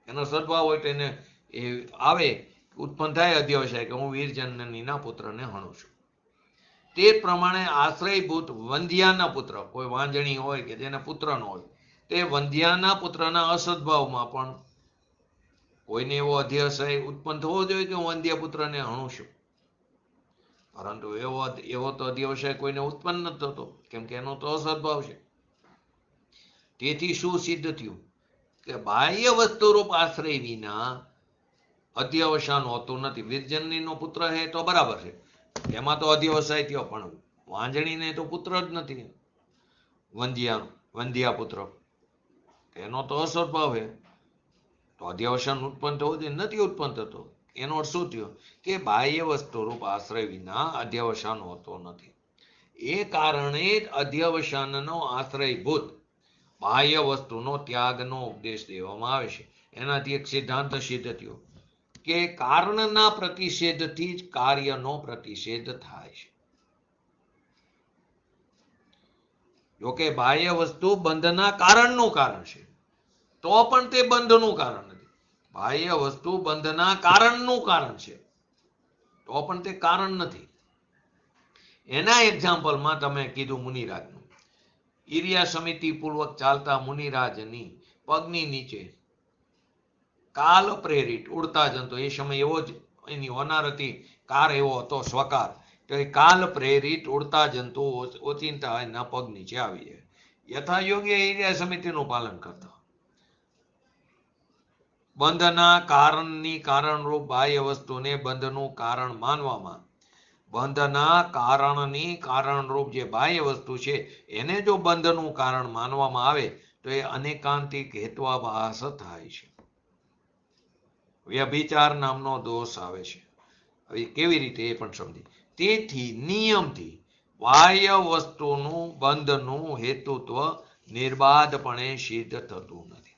એનો સદભાવ હોય તો એને એ આવે, ઉત્પન્ન થાય અધ્યવસાય કે હું વીર જનનીના પુત્રને હણું છું. તે પ્રમાણે આશ્રયભૂત વંધ્યાના પુત્ર, કોઈ વાંજણી હોય કે જેને પુત્ર ન હોય, તે વંધ્યાના પુત્રના અસદભાવમાં પણ કોઈને એવો અધ્યવસાય ઉત્પન્ન થવો જોઈએ કે હું વંધ્ય પુત્રને હણું છું. પરંતુ એવો તો અધ્યવસાય કોઈને ઉત્પન્ન નથી થતો, કેમ કે એનો તો અસદભાવ છે. તેથી શું સિદ્ધ થયું કે બાહ્ય વસ્તુરૂપ આશ્રય વિના અધ્યવસાન હોતું નથી. વીરજનનીનો પુત્ર છે તો બરાબર છે, એમાં તો અધ્યવસાય થયો, પણ વાંજણીને તો પુત્ર જ નથી, વંધ્યા પુત્ર, એનો તો અસદભાવ છે, તો અધ્યવસાન ઉત્પન્ન થવું જોઈએ, નથી ઉત્પન્ન થતો. એનો અર્થ શું થયો કે બાહ્ય વસ્તુરૂપ આશ્રય વિના અધ્યવસાન હોતો નથી. એ કારણે જ અધ્યવસાનનો આશ્રયભૂત બાહ્ય વસ્તુનો ત્યાગનો ઉપદેશ દેવામાં આવે છે. એનાથી એક સિદ્ધાંત સિદ્ધ થયો કે કારણના પ્રતિષેધથી જ કાર્યનો પ્રતિષેધ થાય છે. જોકે બાહ્ય વસ્તુ બંધના કારણનું કારણ છે, તો પણ તે બંધનું કારણ નથી. બાહ્ય વસ્તુ બંધના કારણનું કારણ છે, તો પણ તે કારણ નથી. એના એક્ઝામ્પલમાં તમે કીધું મુનિરાજનું. ઈર્યા સમિતિ પૂર્વક ચાલતા મુનિરાજની પગની નીચે કાલ પ્રેરિત ઉડતા જંતુ, એ સમય એવો જ એની હોનાર હતી, કાર એવો હતો સ્વકાર, તો એ કાલ પ્રેરિત ઉડતા જંતુ ઓચિંતા એના પગ નીચે આવી જાય. યથાયોગ્ય ઈર્યા સમિતિનું પાલન કરતા. બંધના કારણની કારણરૂપ બાહ્ય વસ્તુને બંધનું કારણ માનવામાં, બંધના કારણની કારણરૂપ જે બાહ્ય વસ્તુ છે એને જો બંધનું કારણ માનવામાં આવે તો એ અનેકાંતિક હેત્વાભાસ થાય છે. વ્યભિચાર નામનો દોષ આવે છે. હવે કેવી રીતે એ પણ સમજી. તેથી નિયમથી બાહ્ય વસ્તુનું બંધનું હેતુત્વ નિર્બાધપણે સિદ્ધ થતું નથી.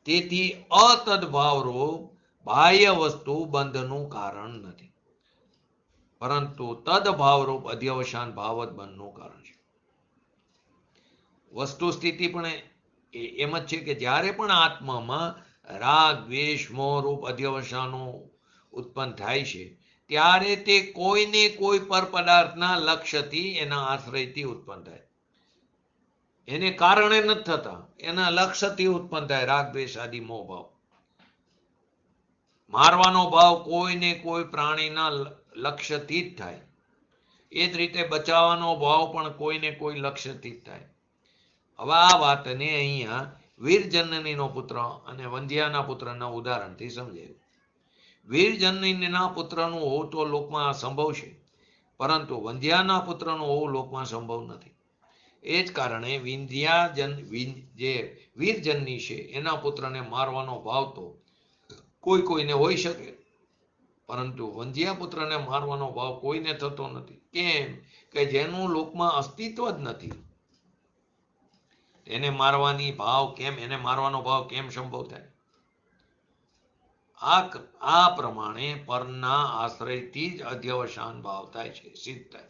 તેથી અતદભાવરૂપ બાહ્ય વસ્તુ બંધનું કારણ નથી, પરંતુ તદભાવરૂપ અધ્યવસાન ભાવ જ બંધનું કારણ છે. વસ્તુ સ્થિતિ પણ એમ જ છે કે જ્યારે પણ આત્મામાં રાગ દ્વેષ મોહ રૂપ અધ્યવસાનો ઉત્પન્ન થાય છે, ત્યારે તે કોઈને કોઈ પર પદાર્થના લક્ષ્યથી, એના આશ્રયથી ઉત્પન્ન થાય. એને કારણે નથી થતા, એના લક્ષ્યથી ઉત્પન્ન થાય. રાગ દ્વેષ આદિ મોહ ભાવ, મારવાનો ભાવ કોઈને કોઈ પ્રાણીના લક્ષ્યથી જ થાય. એ જ રીતે બચાવવાનો ભાવ પણ કોઈને કોઈ લક્ષ્યથી જ થાય. હવે આ વાતને અહીંયા વીરજનનીનો પુત્ર અને વંધ્યાના પુત્રના ઉદાહરણથી સમજાયું. વીરજનનીના પુત્રનું હોવું તો લોકમાં સંભવ છે, પરંતુ વંધ્યાના પુત્રનું હોવું લોકમાં સંભવ નથી. એ જ કારણે જે વીરજનની છે એના પુત્રને મારવાનો ભાવ તો કોઈને હોઈ શકે, પરંતુ વંધ્યા પુત્રને મારવાનો ભાવ કોઈને થતો નથી. કેમ કે જેનું લોકમાં અસ્તિત્વ જ નથી, એને મારવાનો ભાવ કેમ સંભવ થાય? આ પ્રમાણે પરના આશ્રયથી જ અધ્યવસાન ભાવ થાય છે, સિદ્ધ થાય.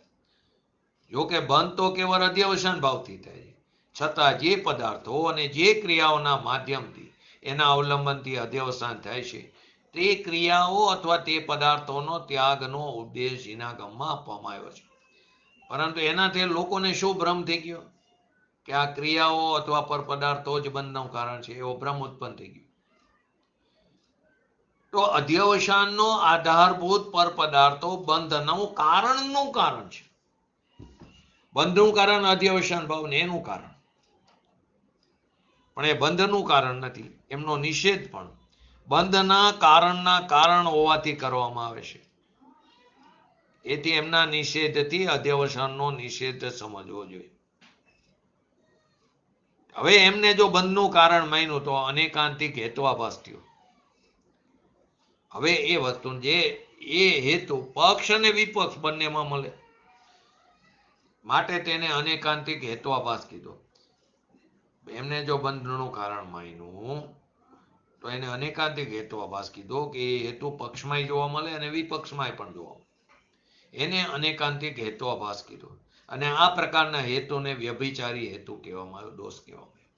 જોકે બંધ તો કેવળ અધ્યવસાન ભાવથી થાય છે, છતાં જે પદાર્થો અને જે ક્રિયાઓના માધ્યમથી એના અવલંબનથી અધ્યવસાન થાય છે, તે ક્રિયાઓ અથવા તે પદાર્થોનો ત્યાગનો ઉપદેશ જીનાગમમાં આપવામાં આવ્યો છે. પરંતુ એનાથી લોકોને શું ભ્રમ થઈ ગયો કે આ ક્રિયાઓ અથવા પર પદાર્થો જ બંધનું કારણ છે, એવો ભ્રમ ઉત્પન્ન થઈ ગયો. તો અધ્યવસાનનો આધારભૂત પર પદાર્થો બંધનું કારણ છે. બંધનું કારણ અધ્યવસાન ભાવ ને એનું કારણ, પણ એ બંધનું કારણ નથી. એમનો નિષેધ પણ બંધના કારણ હોવાથી કરવામાં આવે છે. એથી એમના નિષેધથી અધ્યવસાનનો નિષેધ સમજવો જોઈએ. હવે એમને જો બંધનું કારણ માન્યું તો અનેકાંતિક હેત્વાભાસ થયો. હવે એ વસ્તુ જે એ હેતુ પક્ષ અને વિપક્ષ બંનેમાં મળે, માટે તેને અનેકાંતિક હેત્વાભાસ કીધો. એમને જો બંધનું કારણ માન્યું તો એને અનેકાંતિક હેત્વાભાસ કીધો કે એ હેતુ પક્ષમાં જોવા મળે અને વિપક્ષમાં પણ જોવા મળે. એને અનેકાંતિક હેત્વાભાસ કીધો. અને આ પ્રકારના હેતુને વ્યભિચારી હેતુ કહેવામાં આવ્યો, દોષ કહેવામાં આવ્યો.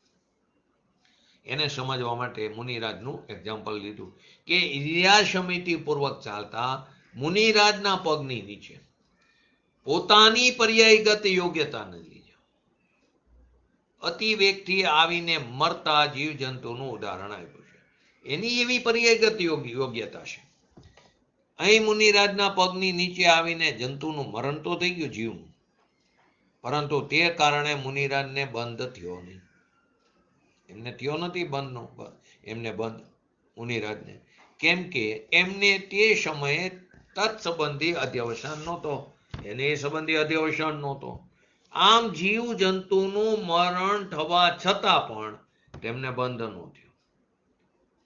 એને સમજવા માટે મુનિરાજનું એક્ઝામ્પલ લીધું કે ઇરિયા સમિતિ પૂર્વક ચાલતા મુનિરાજના પગની નીચે પોતાની પર્યાયગત યોગ્યતા ન લીધે અતિવેગથી આવીને મરતા જીવજંતુનું ઉદાહરણ આપ્યું છે. એની એવી પર્યાયગત યોગ્યતા છે. અહીં મુનિરાજના પગની નીચે આવીને જંતુનું મરણ તો થઈ ગયું જીવનું, પરંતુ તે કારણે મુનિરાજને બંધ થયો નહીં. એમને થયો નથી બંધનો, એમને બંધ મુનિરાજને, કેમ કે એમને તે સમયે તત્સંબંધી અધ્યવસાન નહોતો, એને એ સંબંધી અધ્યવસાન નહોતો. આમ જીવ જંતુનું મરણ થવા છતાં પણ તેમને બંધ ન થયો.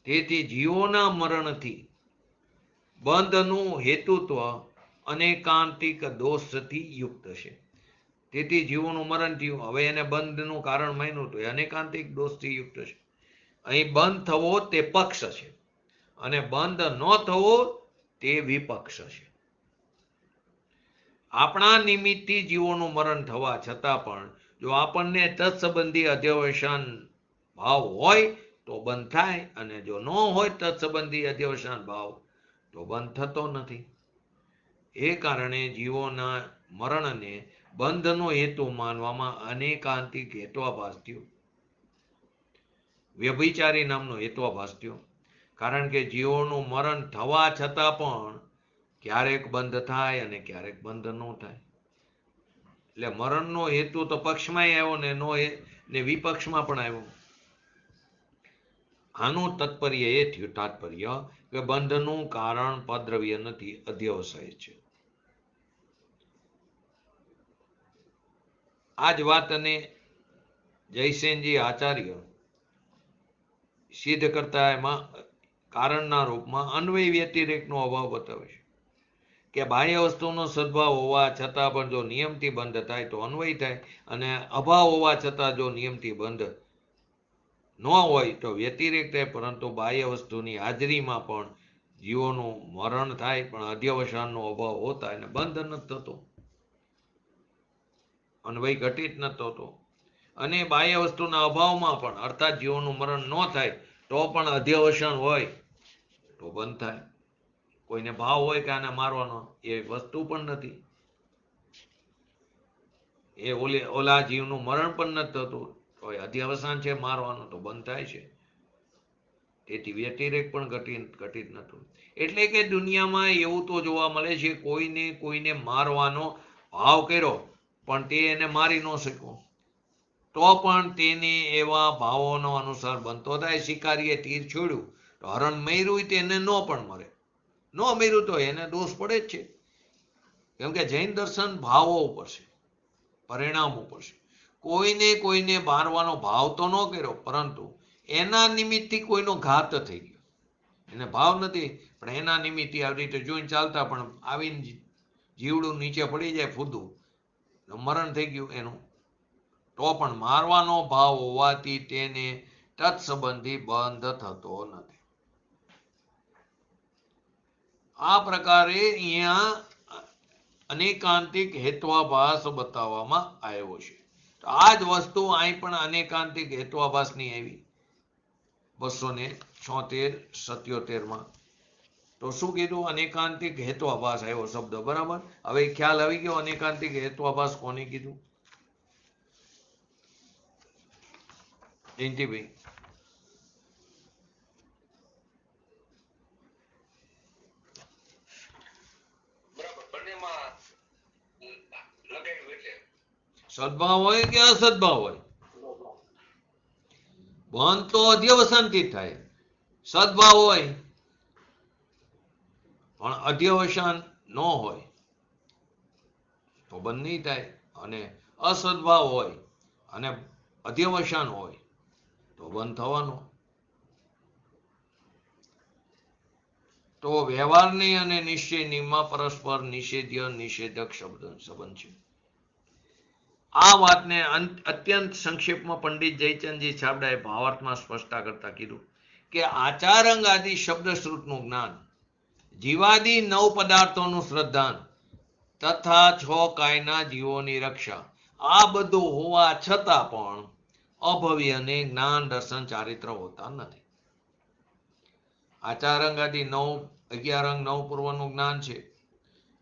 તેથી જીવોના મરણથી બંધનું હેતુત્વ અનેકાંતિક દોષથી યુક્ત છે. તેથી જીવોનું મરણ થયું, હવે એને બંધનું કારણ માન્યું તો એ અનેકાંતિક દોષથી યુક્ત છે. અહીં બંધ થવો તે પક્ષ છે અને બંધ ન થવો તે વિપક્ષ છે. આપણા નિમિત્તથી જીવોનું મરણ થવા છતાં પણ જો આપણને તત્સંબંધી અધ્યવસાન ભાવ હોય તો બંધ થાય, અને જો ન હોય તત્સંબંધી અધ્યવસાન ભાવ તો બંધ થતો નથી. એ કારણે જીવોના મરણને બંધનો હેતુ માનવામાં અનેકાંતિક હેત્વાભાસ થયો, વ્યભિચારી નામનો હેત્વાભાસ થયો. કારણ કે જીવોનું મરણ થવા છતાં પણ ક્યારેક બંધ થાય અને ક્યારેક બંધ ન થાય. એટલે મરણનો હેતુ તો પક્ષમાં આવ્યો ને વિપક્ષમાં પણ આવ્યો. આનું તાત્પર્ય એ થયું કે બંધનું કારણ પદ્રવ્ય નથી, અધ્યવસાય છે. આ જ વાતને જયસેનજી આચાર્ય સિદ્ધ કરતા એમાં કારણના રૂપમાં અન્વય વ્યતિરેકનો અભાવ બતાવે છે કે બાહ્ય વસ્તુનો સદભાવ હોવા છતાં પણ જો નિયમથી બંધ થાય તો અન્વય થાય, અને અભાવ હોવા છતાં જો નિયમથી બંધ ન હોય તો વ્યતિરેક થાય. પરંતુ બાહ્ય વસ્તુની હાજરીમાં પણ જીવોનું મરણ થાય પણ અધ્યવસાનનો અભાવ હોતા એને બંધ નથી થતો, અન્વય ઘટિત ન થતો. અને બાહ્ય વસ્તુના અભાવમાં પણ અર્થાત જીવોનું મરણ ન થાય તો પણ અધ્યવસાન હોય તો બંધ થાય. કોઈને ભાવ હોય કે આને મારવાનો, એ વસ્તુ પણ નથી, એ ઓલા જીવનું મરણ પણ નથી થતું તો અધ્યવસાન છે મારવાનું તો બંધ થાય છે. તેથી વ્યતિરેક પણ ઘટિત નતું. એટલે કે દુનિયામાં એવું તો જોવા મળે છે કોઈને મારવાનો ભાવ કર્યો પણ તે એને મારી ન શક્યો તો પણ તેને એવા ભાવોનો અનુસાર બનતો થાય. શિકારીએ તીર છોડ્યું તો હરણ મર્યું તેને ન પણ મરે, ન મર્યું તો એને દોષ પડે જ છે. કેમ કે જૈન દર્શન ભાવો ઉપર છે, પરિણામ ઉપર છે. કોઈને મારવાનો ભાવ તો ન કર્યો પરંતુ એના નિમિત્તથી કોઈનો ઘાત થઈ ગયો, એને ભાવ નથી પણ એના નિમિત્તે આવી રીતે જોઈને ચાલતા પણ આવીને જીવડું નીચે પડી જાય, ફૂદું મરણ થઈ ગયું એનું, તો પણ મારવાનો ભાવ હોવાથી તેને તત્સંબંધી બંધ થતો નથી. આ પ્રકારે અહીંયા અનેકાંતિક હેત્વાભાસ બતાવવામાં આવ્યો છે. તો આ જ વસ્તુ અહીં પણ અનેકાંતિક હેત્વાભાસની આવી 276-77માં. તો શું કીધું? અનેકાંતિક હેત્વાભાસ આવ્યો શબ્દ, બરાબર. હવે ખ્યાલ આવી ગયો અનેકાંતિક હેત્વાભાસ કોને કીધું? જયંતિભાઈ બરાબર, બંનેમાં લગાવ્યું એટલે સદભાવ હોય કે અસદભાવ હોય, બંધ તો અધ્યવસાનથી થાય. સદભાવ હોય પણ અધ્યવસાન ન હોય તો બંધ નહીં થાય, અને અસદભાવ હોય અને અધ્યવસાન હોય તો બંધ થવાનો. તો વ્યવહારની અને નિશ્ચયનીમાં પરસ્પર નિષેધ્ય નિષેધક સંબંધ છે. આ વાતને અત્યંત સંક્ષેપમાં પંડિત જયચંદજી છાબડાએ ભાવાર્થમાં સ્પષ્ટતા કરતા કીધું કે આચારંગ આદિ શબ્દ શ્રુતનું જ્ઞાન, જીવાદી 9 પદાર્થોનું શ્રદ્ધાન તથા 6 કાયના જીવોની રક્ષા, આ બધું હોવા છતાં પણ અભવ્યને જ્ઞાન દર્શન ચારિત્ર હોતા નથી. આચારંગ આદિ 9, 11 અંગ 9 પૂર્વનું જ્ઞાન છે,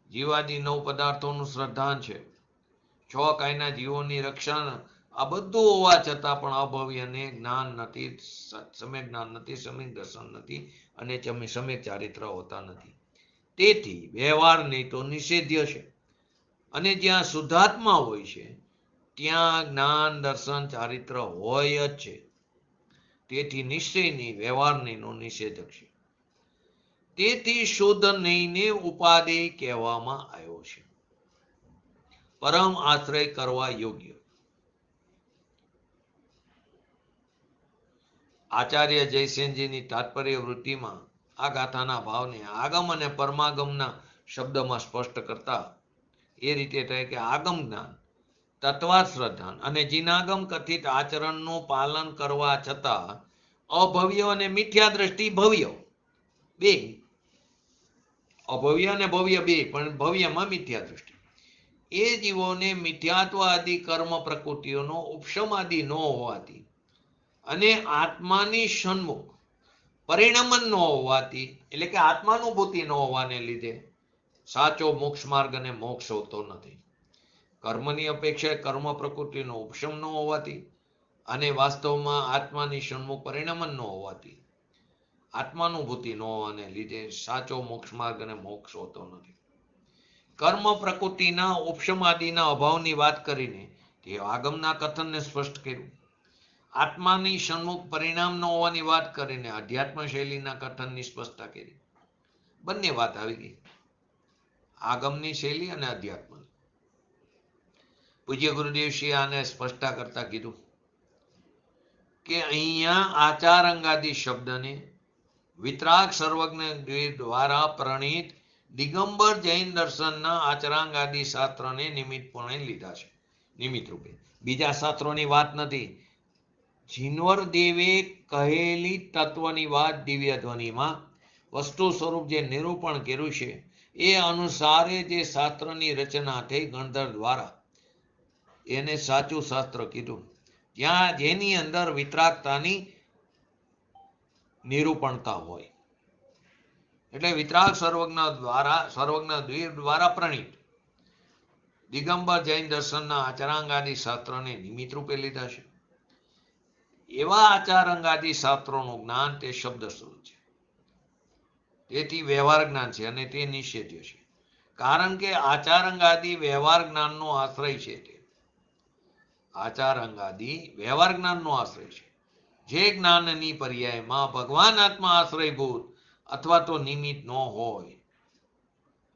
જીવાદી 9 પદાર્થોનું શ્રદ્ધાન છે, 6 કાયના જીવોની રક્ષા, આ બધું હોવા છતાં પણ અભવ્યને જ્ઞાન નથી, સમ્યક જ્ઞાન નથી, સમ્યક દર્શન નથી અને સમ્યક ચારિત્ર હોતા નથી. તેથી વ્યવહાર નહીં તો નિષેધ્ય છે, અને જ્યાં શુદ્ધાત્મા હોય છે ત્યાં જ્ઞાન દર્શન ચારિત્ર હોય જ છે. તેથી નિશ્ચયની વ્યવહારનીનો નિષેધક છે. તેથી શુદ્ધ નહીંને ઉપાદેય કહેવામાં આવ્યો છે, પરમ આશ્રય કરવા યોગ્ય. આચાર્ય જયસેનજીની તાત્પર્ય વૃત્તિમાં આ ગાથાના ભાવને આગમ અને પરમાગમના શબ્દમાં સ્પષ્ટ કરતા એ રીતે થાય કે આગમ જ્ઞાન તત્વાત શ્રદ્ધાન અને જીનાગમ કથિત આચરણનું પાલન કરવા છતાં અભવ્ય અને મિથ્યા દ્રષ્ટિ ભવ્ય બે, અભવ્ય અને ભવ્ય બે, પણ ભવ્યમાં મિથ્યા દ્રષ્ટિ, એ જીવોને મિથ્યાત્વ આદિ કર્મ પ્રકૃતિઓનો ઉપશમ આદિ ન હોવાથી અને આત્માની સન્મુખ પરિણમન ન હોવાથી, એટલે કે આત્માનુભૂતિ ન હોવાને લીધે સાચો મોક્ષ માર્ગ અને મોક્ષ હોતો નથી. કર્મની અપેક્ષાએ કર્મ પ્રકૃતિનો ઉપશમ ન હોવાથી અને વાસ્તવમાં આત્માની સન્મુખ પરિણમન ન હોવાથી આત્માનુભૂતિ ન હોવાને લીધે સાચો મોક્ષ માર્ગ અને મોક્ષ હોતો નથી. કર્મ પ્રકૃતિના ઉપશમાદિના અભાવની વાત કરીને તે આગમના કથનને સ્પષ્ટ કર્યું. આત્માની સન્મુખ પરિણામ ન હોવાની વાત કરીને અધ્યાત્મ શૈલીના કથનની સ્પષ્ટતા કરી. બંને વાત આવી ગઈ, આગમની શૈલી અને અધ્યાત્મ. પૂજ્ય ગુરુદેવશ્રી આને સ્પષ્ટતા કરતા કીધું કે અહીંયા આચારંગાદિ શબ્દને વિતરાગ સર્વજ્ઞ દ્વારા પ્રણીત દિગંબર જૈન દર્શનના આચરાંગાદિ શાસ્ત્રને નિમિત્તપણે લીધા છે, નિમિત્ત રૂપે. બીજા શાસ્ત્રોની વાત નથી. જીનવર દેવે કહેલી તત્વની વાત દિવ્ય ધ્વનિમાં વસ્તુ સ્વરૂપ જે નિરૂપણ કર્યું છે એ અનુસારે જે શાસ્ત્રની રચના થઈ ગણધર દ્વારા, એને સાચું શાસ્ત્ર કીધું, જ્યાં જેની અંદર વિતરાગતાની નિરૂપણતા હોય. એટલે વિતરાગ સર્વજ્ઞ દ્વારા પ્રણીત દિગંબર જૈન દર્શનના આચરાંગાદિ શાસ્ત્રને નિમિત્ત રૂપે લીધા છે. એવા આચારંગાદિ શાસ્ત્રોનું જ્ઞાન તે શબ્દ સ્વરૂપ છે, તેથી વ્યવહાર જ્ઞાન છે અને તે નિષેધ્ય છે. કારણ કે આચારંગાદિ વ્યવહાર જ્ઞાનનો આશ્રય છે. તે આચારંગાદિ વ્યવહાર જ્ઞાનનો આશ્રય છે. જે જ્ઞાનની પર્યાયમાં ભગવાન આત્મા આશ્રયભૂત અથવા તો નિમિત્ત ન હોય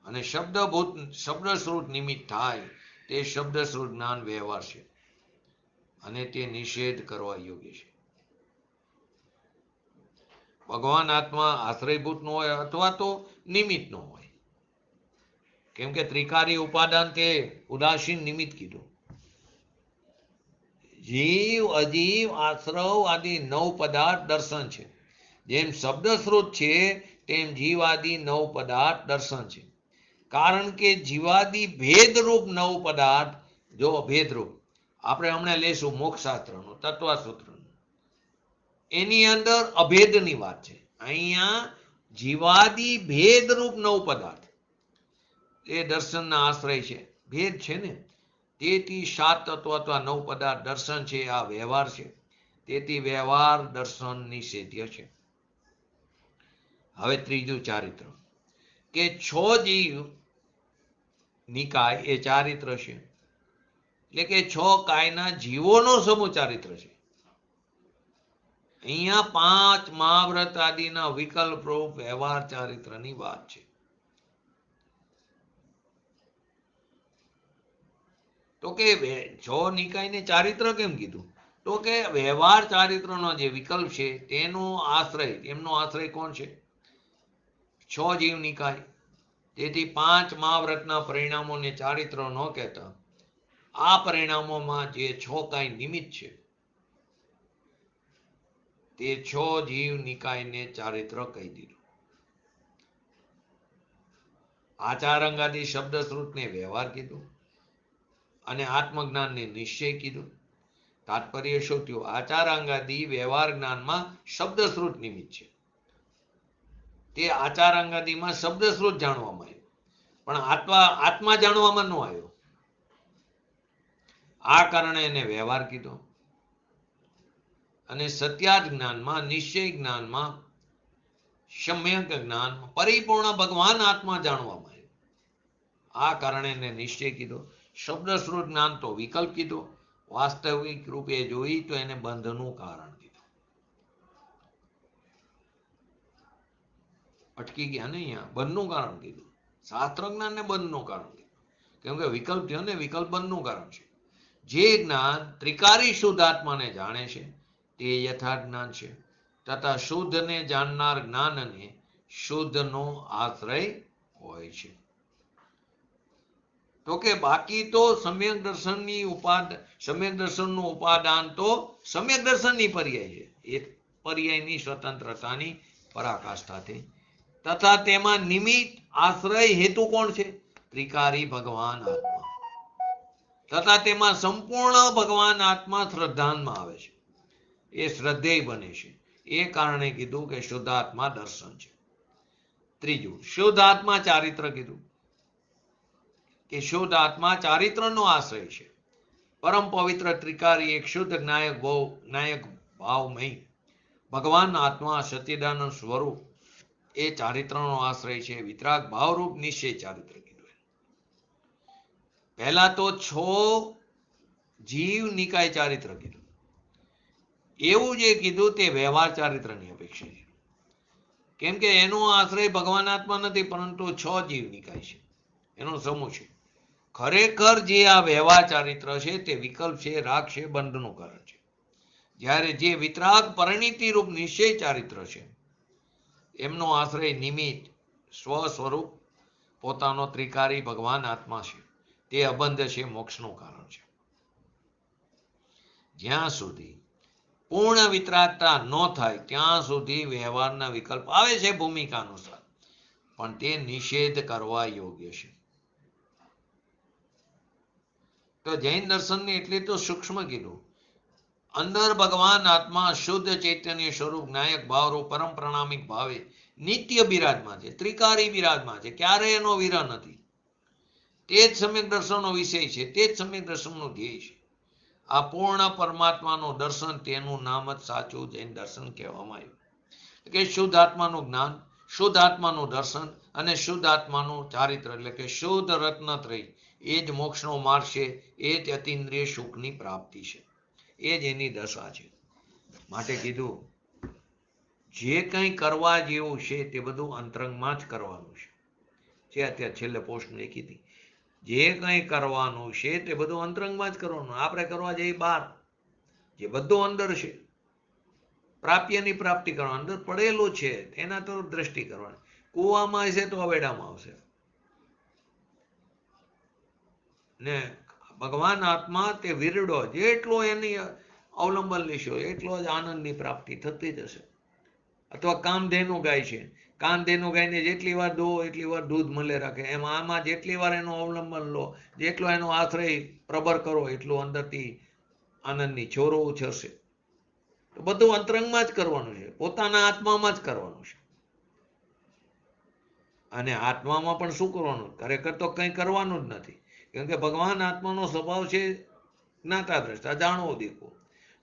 અને શબ્દશ્રુત નિમિત્ત થાય, તે શબ્દશ્રુત જ્ઞાન વ્યવહાર છે અને તે નિષેધ કરવા યોગ્ય છે. ભગવાન આત્મા આશ્રયભૂત ન હોય અથવા તો નિમિત્ત ન હોય, કેમ કે ત્રિકારી ઉપાદાન તે ઉદાસીન નિમિત્ત કીધું. જીવ અજીવ આશ્રવ આદિ 9 પદાર્થ દર્શન છે. જેમ શબ્દશ્રુત છે તેમ જીવાદી 9 પદાર્થ દર્શન છે. કારણ કે જીવાદી ભેદરૂપ 9 પદાર્થ, જો ભેદરૂપ આપણે હમણાં લેશું મોક્ષશાસ્ત્રનું તત્વસૂત્રનું, એની અંદર અભેદની વાત છે. અહીંયા જીવાદી ભેદરૂપ નવ પદાર્થ એ દર્શનના આશ્રય છે. ભેદ છે ને, તેથી 7 તત્વ અથવા 9 પદાર્થ દર્શન છે. આ વ્યવહાર છે, તેથી વ્યવહાર દર્શન નિષેધ્ય છે. હવે ત્રીજું ચારિત્ર, કે 6 જીવ નિકાય એ ચારિત્ર છે, એટલે કે 6 કાયના જીવોનો સમૂહ ચારિત્ર છે. અહીંયા 5 મહાવ્રત આદિના વિકલ્પ રૂપ વ્યવહાર ચારિત્રની વાત છે. તો કે 6 નિકાયને ચારિત્ર કેમ કીધું? તો કે વ્યવહાર ચારિત્રનો જે વિકલ્પ છે તેનો આશ્રય, એમનો આશ્રય કોણ છે? 6 જીવ નિકાય. તેથી 5 મહાવ્રતના પરિણામોને ચારિત્ર ન કહેતા આ પરિણામોમાં જે 6 કાય નિમિત્ત છે તે 6 જીવ નિકાયને ચારિત્ર કહી દીધું. આચાર અંગાદી શબ્દ શ્રુતને વ્યવહાર કીધું અને આત્મજ્ઞાનને નિશ્ચય કીધું. તાત્પર્ય શું થયું? આચાર અંગાદી વ્યવહાર જ્ઞાનમાં શબ્દશ્રુત નિમિત્ત છે, તે આચાર અંગાદીમાં શબ્દશ્રુત જાણવામાં આવ્યું, પણ આત્મા જાણવામાં ન આવ્યો. આ કારણે એને વ્યવહાર કીધો. અને સત્યાર્થ જ્ઞાનમાં, નિશ્ચય જ્ઞાનમાં, સમ્યક જ્ઞાનમાં પરિપૂર્ણ ભગવાન આત્મા જાણવામાં આવ્યો. આ કારણે એને નિશ્ચય કીધો. શબ્દશ્રુત જ્ઞાન તો વિકલ્પ કીધો. વાસ્તવિક રૂપે જોઈ તો એને બંધનું કારણ કીધું. અટકી ગયા ને અહીંયા, બંધનું કારણ કીધું. શાસ્ત્ર જ્ઞાન ને બંધનું કારણ કીધું, કેમ કે વિકલ્પ થયો ને, વિકલ્પ બંધનું કારણ છે. જે જ્ઞાન ત્રિકારી શુદ્ધ આત્માને જાણે છે તે યથાર્થ જ્ઞાન છે, તથા શુદ્ધને જાણનાર જ્ઞાનને શુદ્ધનો આશ્રય હોય છે. તો કે બાકી તો સમ્યક દર્શનનું ઉપાદાન તો સમ્યક દર્શનની પર્યાય છે, એ પર્યાયની સ્વતંત્રતાની પરાકાષ્ઠાથી, તથા તેમાં નિમિત્ત આશ્રય હેતુ કોણ છે? ત્રિકારી ભગવાન આત્મા, તથા તેમાં સંપૂર્ણ ભગવાન આત્મા શ્રદ્ધાનમાં આવે છે, એ શ્રદ્ધેય બને છે. એ કારણે કીધું કે શુદ્ધાત્મા દર્શન છે. ત્રીજું, શુદ્ધ આત્મા ચારિત્ર કીધું કે શુદ્ધ આત્મા ચારિત્રનો આશ્રય છે. પરમ પવિત્ર ત્રિકારી એક શુદ્ધ જ્ઞાયક ભાવમય ભગવાન આત્મા સચ્ચિદાનંદ સ્વરૂપ એ ચારિત્રનો આશ્રય છે. વિતરાગ ભાવરૂપ નિશ્ચય ચારિત્ર કીધું. પહેલા તો 6 જીવ નિકાય ચારિત્ર કીધું. એવું જે કીધું તે વ્યવહાર ચારિત્રની અપેક્ષા છે, કેમ કે એનો આશ્રય ભગવાન આત્મા નથી, પરંતુ 6 જીવ નિકાય છે, એનો સમૂહ છે. ખરેખર જે આ વ્યવહાર ચારિત્ર છે તે વિકલ્પ છે, રાગ છે, બંધનું કારણ છે. જ્યારે જે વિતરાગ પરિણીતિ રૂપ નિશ્ચય ચારિત્ર છે એમનો આશ્રય નિમિત્ત સ્વ સ્વરૂપ પોતાનો ત્રિકારી ભગવાન આત્મા છે, તે અબંધ છે, મોક્ષનું કારણ છે. જ્યાં સુધી પૂર્ણ વિતરાગતા ન થાય ત્યાં સુધી વ્યવહારના વિકલ્પ આવે છે ભૂમિકા અનુસાર, પણ તે નિષેધ કરવા યોગ્ય છે. તો જૈન દર્શનને એટલે તો સૂક્ષ્મ કીધું. અંદર ભગવાન આત્મા શુદ્ધ ચૈતન્ય સ્વરૂપ જ્ઞાયક ભાવરૂપ પરમ પ્રણામિક ભાવે નિત્ય બિરાજમાં છે, ત્રિકારી બિરાજમાં છે, ક્યારેય એનો વિરહ નથી. તે જ સમ્યક દર્શનનો વિષય છે, તે જ સમ્યક દર્શનનું ધ્યેય છે. આ પૂર્ણ પરમાત્માનું દર્શન, તેનું નામ જ સાચું જૈન દર્શન કહેવામાં આવ્યું. કે શુદ્ધ આત્માનું જ્ઞાન, શુદ્ધ આત્માનું દર્શન અને શુદ્ધ આત્માનું ચારિત્ર, એટલે કે શુદ્ધ રત્નત્રય, એ જ મોક્ષનો માર્ગ છે, એ જ અતિન્દ્રિય સુખની પ્રાપ્તિ છે, એ જ એની દશા છે. માટે કીધું જે કંઈ કરવા જેવું છે તે બધું અંતરંગમાં જ કરવાનું છે. અત્યારે છેલ્લે પોસ્ટ લખી હતી, જે કંઈ કરવાનું છે તે બધું અંતરંગમાં જ કરવાનું. આપણે કરવા જઈએ બહાર, જે બધું અંદર છે, પ્રાપ્યની પ્રાપ્તિ કરવાની, અંદર પડેલું છે એના તરફ દ્રષ્ટિ કરવાની. કૂવામાં હશે તો અવેડામાં આવશે. ને ભગવાન આત્મા તે વિરડો, જેટલો એની અવલંબન લેશો એટલો જ આનંદની પ્રાપ્તિ થતી જશે. અથવા કામધેનુ ગાય છે, કામધેનુ ગાયને જેટલી વાર દો એટલી વાર દૂધ મળે રાખે. એમાં આમાં જેટલી વાર એનું અવલંબન લો, જેટલો એનો આશ્રય પ્રબળ કરો, એટલું અંદરથી આનંદની છોરો ઉછળશે. તો બધું અંતરંગમાં જ કરવાનું છે, પોતાના આત્મામાં જ કરવાનું છે. અને આત્મામાં પણ શું કરવાનું? ખરેખર તો કંઈ કરવાનું જ નથી, કેમ કે ભગવાન આત્માનો સ્વભાવ છે જ્ઞાતા દ્રષ્ટા, જાણવો દેખો.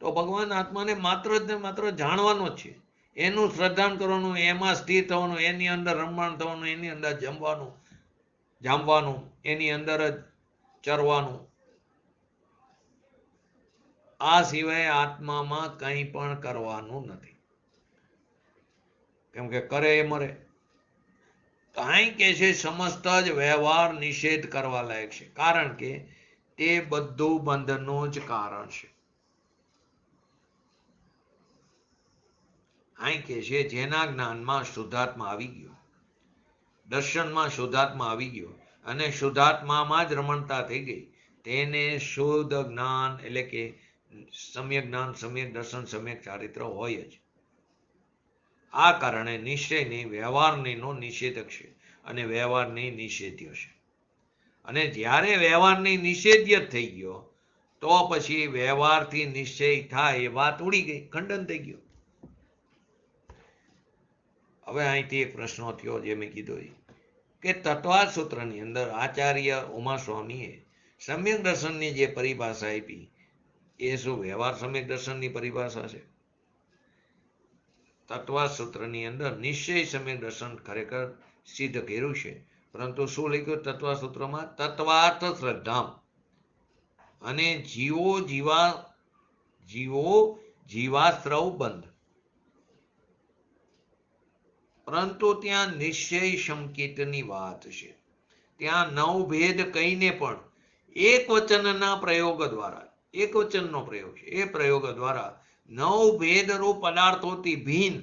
તો ભગવાન આત્માને માત્ર જ ને માત્ર જાણવાનો જ છે. એનું શ્રદ્ધાન કરવાનું, એમાં સ્થિર થવાનું, એની અંદર રમણ થવાનું, એની અંદર જામવાનું, એની અંદર જ ચરવાનું. આ સિવાય આત્મામાં કંઈ પણ કરવાનું નથી, કેમ કે કરે એ મરે. કાંઈ કે છે સમસ્ત જ વ્યવહાર નિષેધ કરવા લાયક છે, કારણ કે તે બધું બંધનનું જ કારણ છે. અહીં કે છે જેના જ્ઞાનમાં શુદ્ધાત્મા આવી ગયો, દર્શનમાં શુદ્ધાત્મા આવી ગયો અને શુદ્ધાત્મામાં જ રમણતા થઈ ગઈ, તેને શુદ્ધ જ્ઞાન એટલે કે સમ્યક જ્ઞાન, સમ્યક દર્શન, સમ્યક ચારિત્ર હોય જ. આ કારણે નિશ્ચયની વ્યવહારનીનો નિષેધક છે અને વ્યવહારની નિષેધ્ય છે. અને જ્યારે વ્યવહારની નિષેધ્ય થઈ ગયો તો પછી વ્યવહારથી નિશ્ચય થાય એ વાત ઉડી ગઈ, ખંડન થઈ ગયું. હવે અહીંથી એક પ્રશ્ન થયો જે મેં કીધો કે તત્વાદ સૂત્રની અંદર આચાર્ય ઉમાસ્વામીએ સમ્યક દર્શનની જે પરિભાષા આપી એ શું વ્યવહાર સમ્યક દર્શનની પરિભાષા છે? તત્વાદ સૂત્રની અંદર નિશ્ચય સમ્યક દર્શન ખરેખર સિદ્ધ કર્યું છે, પરંતુ શું લખ્યું તત્વાદ સૂત્રમાં? તત્વાર્થ શ્રદ્ધામ અને જીવો જીવાશ્રવ બંધ. પરંતુ ત્યાં નિશ્ચય સંકેતની વાત છે. ત્યાં નવ ભેદ કહીને પણ એક વચનના પ્રયોગ દ્વારા, એક વચનનો પ્રયોગ છે, એ પ્રયોગ દ્વારા નવ ભેદ રૂપ પદાર્થોથી ભિન્ન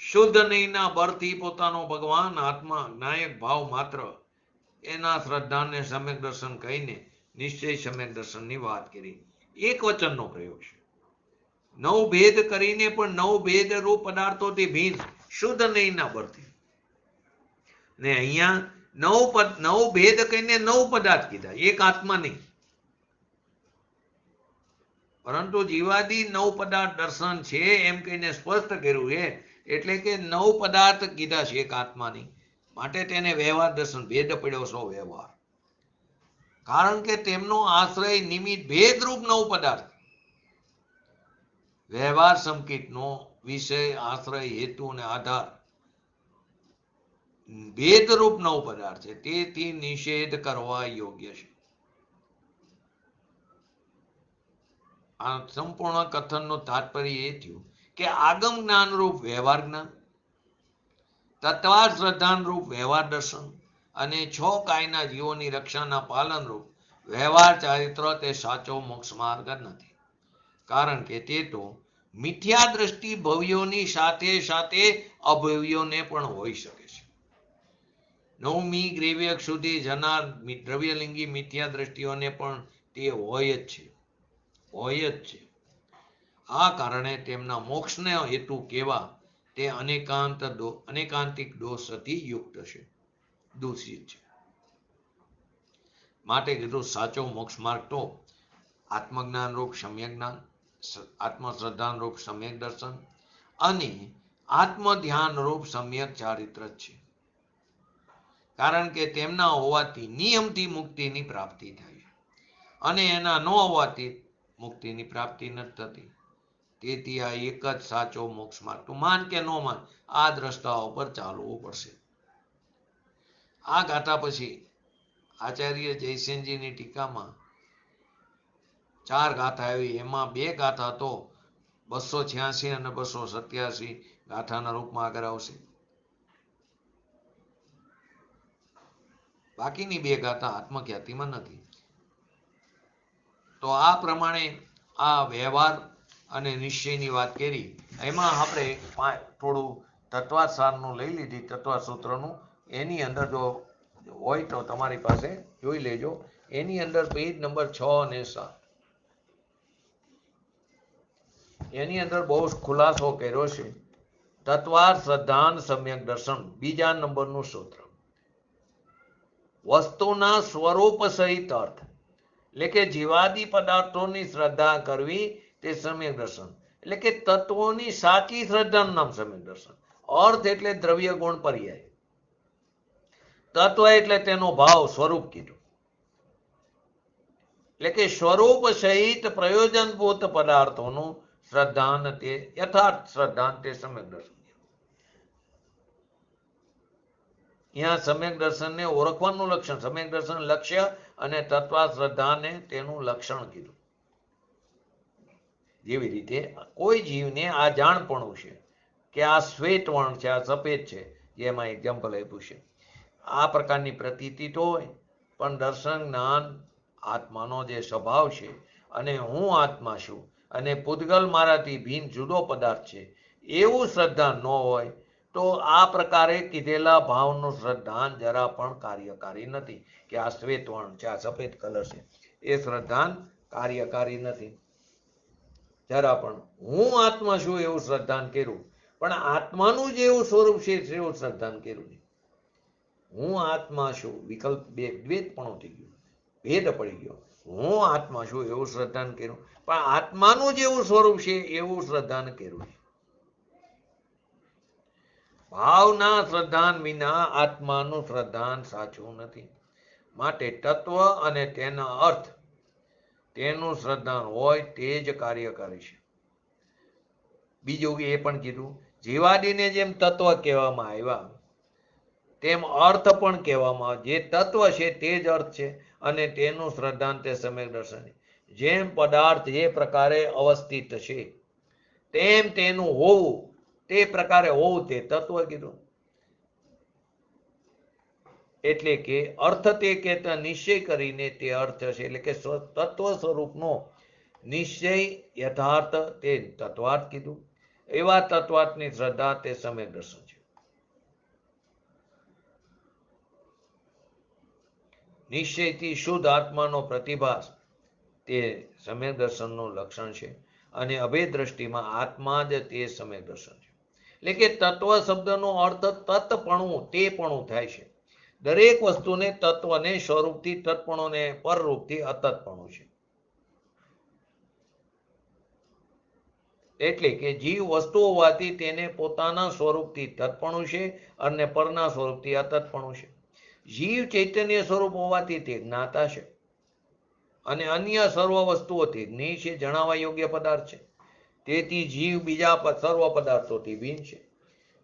શુદ્ધ નહીંના બળથી પોતાનો ભગવાન આત્મા નાયક ભાવ માત્ર એના શ્રદ્ધાને સમ્યક દર્શન કહીને નિશ્ચય સમ્યક દર્શનની વાત કરી. એક વચનનો પ્રયોગ છે. નવ ભેદ કરીને પણ નવ ભેદ રૂપ પદાર્થોથી ભિન્ન શુદ્ધ નહીંના બળથી. ને અહીંયા નવ ભેદ કહીને નવ પદાર્થ કીધા, એક આત્મા નહીં. પરંતુ જીવાદી નવ પદાર્થ દર્શન છે એમ કહીને સ્પષ્ટ કર્યું છે, એટલે કે નવ પદાર્થ કીધા છે એક આત્મા નહીં. માટે તેને વ્યવહાર દર્શન, ભેદ પડ્યો સો વ્યવહાર, કારણ કે તેમનો આશ્રય નિમિત્ત ભેદરૂપ નવ પદાર્થ. વ્યવહાર સંકેતનો વિષય, આશ્રય, હેતુ અને આધાર ભેદરૂપ નવ પદાર્થ છે, તેથી નિષેધ કરવા યોગ્ય છે. આ સંપૂર્ણ કથનનું તાત્પર્ય એ થયું કે આગમ જ્ઞાન રૂપ વ્યવહાર જ્ઞાન, તત્વાદ શ્રદ્ધાન રૂપ વ્યવહાર દર્શન અને છ કાયના જીવોની રક્ષાના પાલન રૂપ વ્યવહાર ચારિત્ર તે સાચો મોક્ષ માર્ગ નથી, કારણ કે તે તો મિથ્યા દ્રષ્ટિ ભવ્યોની સાથે સાથે અભવ્યોને પણ હોઈ શકે છે. નવમી ગ્રેવ્યક સુધી જનાર દ્રવ્યલિંગી મિથ્યા દ્રષ્ટિઓને પણ તે હોય જ છે. આ કારણે તેમના મોક્ષને હેતુ કેવા તે અનેકાંતિક દોષથી યુક્ત છે, દૂષિત છે. માટે કીધું સાચો મોક્ષ માર્ગ તો આત્મજ્ઞાન રૂપ સમ્યક જ્ઞાન, આત્મશ્રદ્ધાન રૂપ સમ્યક દર્શન અને આત્મધ્યાન રૂપ સમ્યક ચારિત્ર છે. કારણ કે તેમના હોવાથી નિયમથી મુક્તિની પ્રાપ્તિ થાય અને એના ન હોવાથી મુક્તિની પ્રાપ્તિ નથી થતી. તેથી આ એક જ સાચો મોક્ષ માર્ગ. તું માન કે ન માન, આ દ્રષ્ટાઓ પર ચાલવું પડશે. આ ગાથા પછી આચાર્ય જયસેનજીની ટીકામાં 4 ગાથા આવી, એમાં 2 ગાથા તો 286 અને 287 ગાથાના રૂપમાં આગળ આવશે. બાકીની 2 ગાથા આત્મખ્યાતિમાં નથી. તો આ પ્રમાણે આ વ્યવહાર અને નિશ્ચયની વાત કરી. એમાં આપણે થોડું તત્વાદ સારનું લઈ લીધી, તત્વાદ સૂત્રનું. એની અંદર જો હોય તો તમારી પાસે જોઈ લેજો. એની અંદર પેજ નંબર 6 અને 7 એની અંદર બહુ ખુલાસો કર્યો છે. તત્વાદ શ્રદ્ધાન સમ્યક દર્શન, 2 નંબરનું સૂત્ર. વસ્તુના સ્વરૂપ સહિત અર્થ, એટલે કે જીવાદી પદાર્થોની શ્રદ્ધા કરવી તે સમ્યક દર્શન, એટલે કે તત્વોની સાચી શ્રદ્ધાનું નામ સમ્યક દર્શન. અર્થ એટલે દ્રવ્ય ગુણ પર્યાય. તત્વ એટલે તેનો ભાવ, સ્વરૂપ કીધું. એટલે કે સ્વરૂપ સહિત પ્રયોજનભૂત પદાર્થોનું શ્રદ્ધાન તે યથાર્થ શ્રદ્ધાન તે સમ્યક દર્શન. અહીંયા સમ્યક દર્શનને ઓળખવાનું લક્ષણ, સમ્યક દર્શન લક્ષ્ય અને તત્વ શ્રદ્ધાને તેનું લક્ષણ કીધું. જેવી રીતે કોઈ જીવને આ જાણપણું છે કે આ શ્વેત વર્ણ છે, આ સફેદ છે, જેમાં એક્ઝામ્પલ આપ્યું છે, આ પ્રકારની પ્રતીતિ તો હોય, પણ દર્શન જ્ઞાન આત્માનો જે સ્વભાવ છે અને હું આત્મા છું અને પૂતગલ મારાથી ભિન્ન જુદો પદાર્થ છે એવું શ્રદ્ધા ન હોય તો આ પ્રકારે કીધેલા ભાવનું શ્રદ્ધાન જરા પણ કાર્યકારી નથી. કે આ શ્વેત વર્ણ છે, આ સફેદ કલર છે, એ શ્રદ્ધાન કાર્યકારી નથી જરા પણ. હું આત્મા છું એવું શ્રદ્ધાન કર્યું, પણ આત્માનું જે એવું સ્વરૂપ છે એવું શ્રદ્ધાન કર્યું નહીં. હું આત્મા છું, વિકલ્પ બે દ્વૈતપણું થઈ ગયું, ભેદ પડી ગયો. હું આત્મા છું એવું શ્રદ્ધાન કર્યું, પણ આત્માનું જેવું સ્વરૂપ છે એવું શ્રદ્ધાન કર્યું. ભાવના શ્રદ્ધાન વિના આત્માનું શ્રદ્ધાન સાચું નથી. માટે તત્વ અને તેના અર્થ તેનું શ્રદ્ધાન હોય તે જ કાર્યકારી છે. બીજું એ પણ કીધું, જીવાદિને જેમ તત્વ કહેવામાં આવ્યા તેમ અર્થ પણ કહેવામાં આવે. જે તત્વ છે તે જ અર્થ છે અને તેનું શ્રદ્ધાન તે સમ્યક દર્શન. જેમ પદાર્થ જે પ્રકારે અવસ્થિત છે તેમ તેનું હોવું તે પ્રકારે હોવું તે તત્વ કીધું. એટલે કે અર્થ તે કહેતા નિશ્ચય કરીને તે અર્થ છે. એટલે કે તત્વ સ્વરૂપનો નિશ્ચય યથાર્થ તે તત્વાર્થ કીધું. એવા તત્વાર્થની શ્રદ્ધા તે સમ્યક દર્શન છે. નિશ્ચયથી શુદ્ધ આત્માનો પ્રતિભાસ તે સમ્યક દર્શનનું લક્ષણ છે અને અભેદ દ્રષ્ટિમાં આત્મા જ તે સમ્યક દર્શન છે. એટલે કે તત્વ શબ્દનો અર્થ તત્પણું, તેપણું થાય છે. દરેક વસ્તુને તત્વને સ્વરૂપથી તત્પણું ને પરરૂપથી અતત્પણું છે. એટલે કે જીવ વસ્તુ હોવાથી તેને પોતાના સ્વરૂપથી તત્પણું છે અને પરના સ્વરૂપથી અતત્પણું છે. જીવ ચૈતન્ય સ્વરૂપ હોવાથી તે જ્ઞાતા છે અને અન્ય સર્વ વસ્તુઓ તે જ્ઞેય છે, જણાવવા યોગ્ય પદાર્થ છે. તેથી જીવ બીજા સર્વ પદાર્થોથી ભિન્ન છે.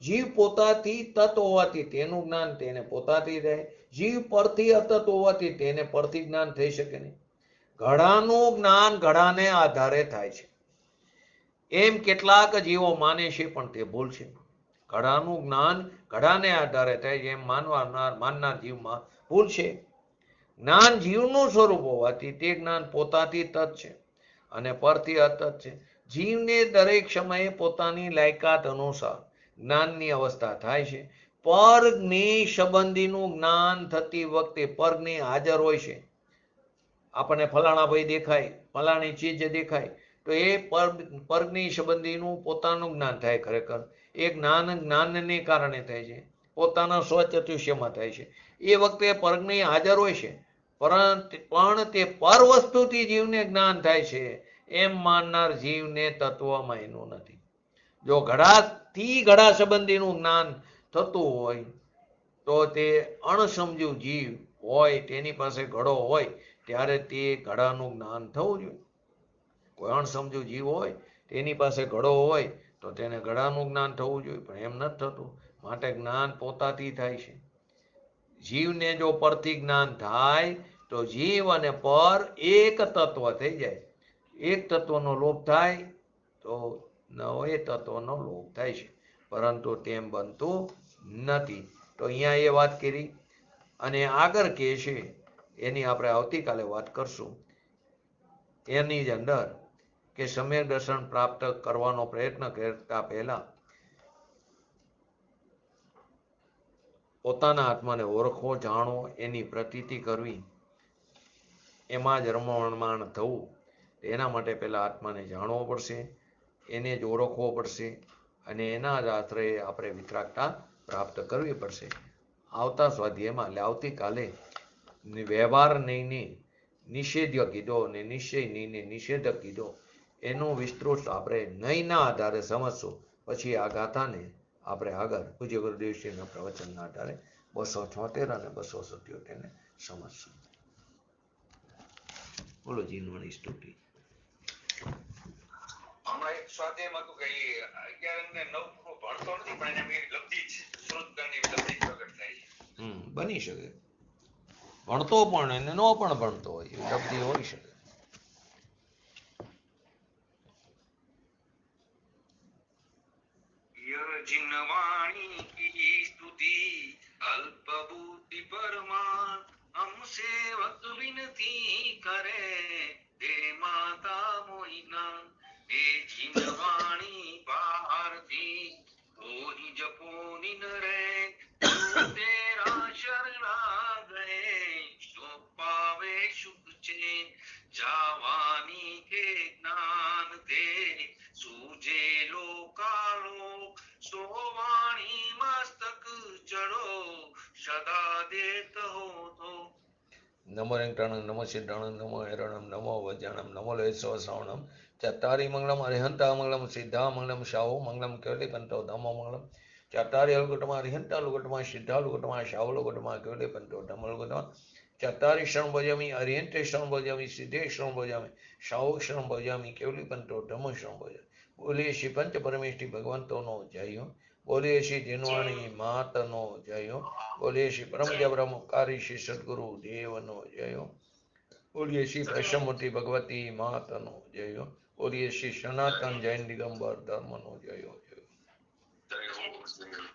જીવ પોતાથી તત્વ હોવાથી તેનું જ્ઞાન તેને પોતાથી રહે. જીવ પરથી અતત હોવાથી તેને પરથી જ્ઞાન થઈ શકે નહીં. ઘડાનું જ્ઞાન ઘડાને આધારે થાય છે એમ કેટલાક જીવો માને છે, પણ તે ભૂલ છે. ઘડાનું જ્ઞાન ઘડાને આધારે થાય છે એમ માનનાર જીવમાં ભૂલ છે. જ્ઞાન જીવનું સ્વરૂપ હોવાથી તે જ્ઞાન પોતાથી તત છે અને પરથી અતત છે. જીવને દરેક સમયે પોતાની લાયકાત અનુસાર જ્ઞાનની અવસ્થા થાય છે. પર જ્ઞેય સંબંધીનું જ્ઞાન થતી વખતે પરજ્ઞેય હાજર હોય છે. આપણને ફલાણા ભાઈ દેખાય, ફલાણી ચીજ દેખાય, તો એ પરજ્ઞેય સંબંધીનું પોતાનું જ્ઞાન થાય. ખરેખર એ જ્ઞાનને કારણે થાય છે, પોતાના સ્વચતુષ્યમાં થાય છે. એ વખતે પરજ્ઞેય હાજર હોય છે, પણ તે પર વસ્તુથી જીવને જ્ઞાન થાય છે એમ માનનાર જીવને તત્વમાં એનું નથી. જો ઘડાથી ઘડા સંબંધીનું જ્ઞાન થતું હોય તો તે અણસમજુ જીવ હોય, તેની પાસે ઘડો હોય ત્યારે તે ઘડાનું જ્ઞાન થવું જોઈએ. કોઈ અણસમજુ જીવ હોય તેની પાસે ઘડો હોય તો તેને ઘડાનું જ્ઞાન થવું જોઈએ, પણ એમ નથી થતું. માટે જ્ઞાન પોતાથી થાય છે. જીવને જો પરથી જ્ઞાન થાય તો જીવ અને પર એક તત્વ થઈ જાય. એક તત્વનો લોપ થાય તો એ તત્વનો લોપ થાય છે, પરંતુ તેમ બનતું નથી. તો અહીંયા એ વાત કરી અને આગળ કે છે એની આપણે આવતીકાલે વાત કરશું. એની જ અંદર કે સમ્યક દર્શન પ્રાપ્ત કરવાનો પ્રયત્ન કરતા પહેલા પોતાના આત્માને ઓળખવો, જાણવો, એની પ્રતીતિ કરવી, એમાં જ રમમાણ થવું. એના માટે પહેલા આત્માને જાણવો પડશે, એને જ ઓળખવો પડશે અને એના જ આશ્રયે આપણે વિતરાગતા પ્રાપ્ત કરવી પડશે. આવતા સ્વાધ્યાયમાં એટલે આવતીકાલે વ્યવહાર નહીંને નિષેધ્ય કીધો અને નિશ્ચય નહીંને નિષેધક કીધો, એનું વિસ્તૃત આપણે નહીંના આધારે સમજશું. પછી આ ગાથાને આપણે આગળ પૂજ્ય ગુરુદેવશ્રીના પ્રવચનના આધારે 278 અને 277 ને સમજશું. બોલો જીનવાણી સ્તુતિ. હમણાં એક સ્વાધ્યાયમાં હતું કે ઈ 11 અને 9 પૂરો ભણતો નથી પણ એને એવી લબ્ધિ જ શ્રુતગણની લબ્ધિ પ્રગટ થાય છે. બની શકે, ભણતો પણ એને ન પણ ભણતો હોય એ લબ્ધિ હોઈ શકે. जिनवाणी की स्तुति अल्प बुद्धि परमान हम सेवक विनती करे हे माता मोहिना हे जिनवाणी भारती कोई जपो निन रे जो तेरा शरणा गए सो पावे सुख चैन जावानी के ज्ञान ते सूझे लोकालोक सोवाणी मस्तक चढ़ो सदा देत हो तो. નમો રેંકટાણમ નમો સિદ્ધાણમ નમો હેરણમ નમો વજ્જાણમ નમો લેસો શ્રવણમ ચત્તારી મંગલમ અરિહંતા મંગલમ સિદ્ધા મંગલમ શાહુ મંગલમ કેવલી પંતો ધમો મંગલમ ચત્તારી અલુગટમાં અરિહંતા લુગટમાં સિદ્ધા લુગટમાં શાહુ લુગટમાં કેવલી પંતો ધમો લુગટમાં ચત્તારી શરણ ભોજામી અરિહંતે શરણ ભોજામી સિદ્ધે શરણ ભોજામી શાહુ શરણ ભોજામી કેવલી પંતો ધમો શરણ ભોજામી. બોલીએ શ્રી પંચ પરમેષ્ઠી ભગવંતોનો જય હો. બોલીએ શ્રી જીનવાણી માતનો જય હો. બોલીએ શ્રી પરમ બ્રહ્મકારી શ્રી સદગુરુ દેવનો જય હો. બોલીએ શ્રી દશમૂર્તિ ભગવતી માતનો જય હો. બોલીએ શ્રી સનાતન જૈન દિગંબર ધર્મનો જય હો. જય હો.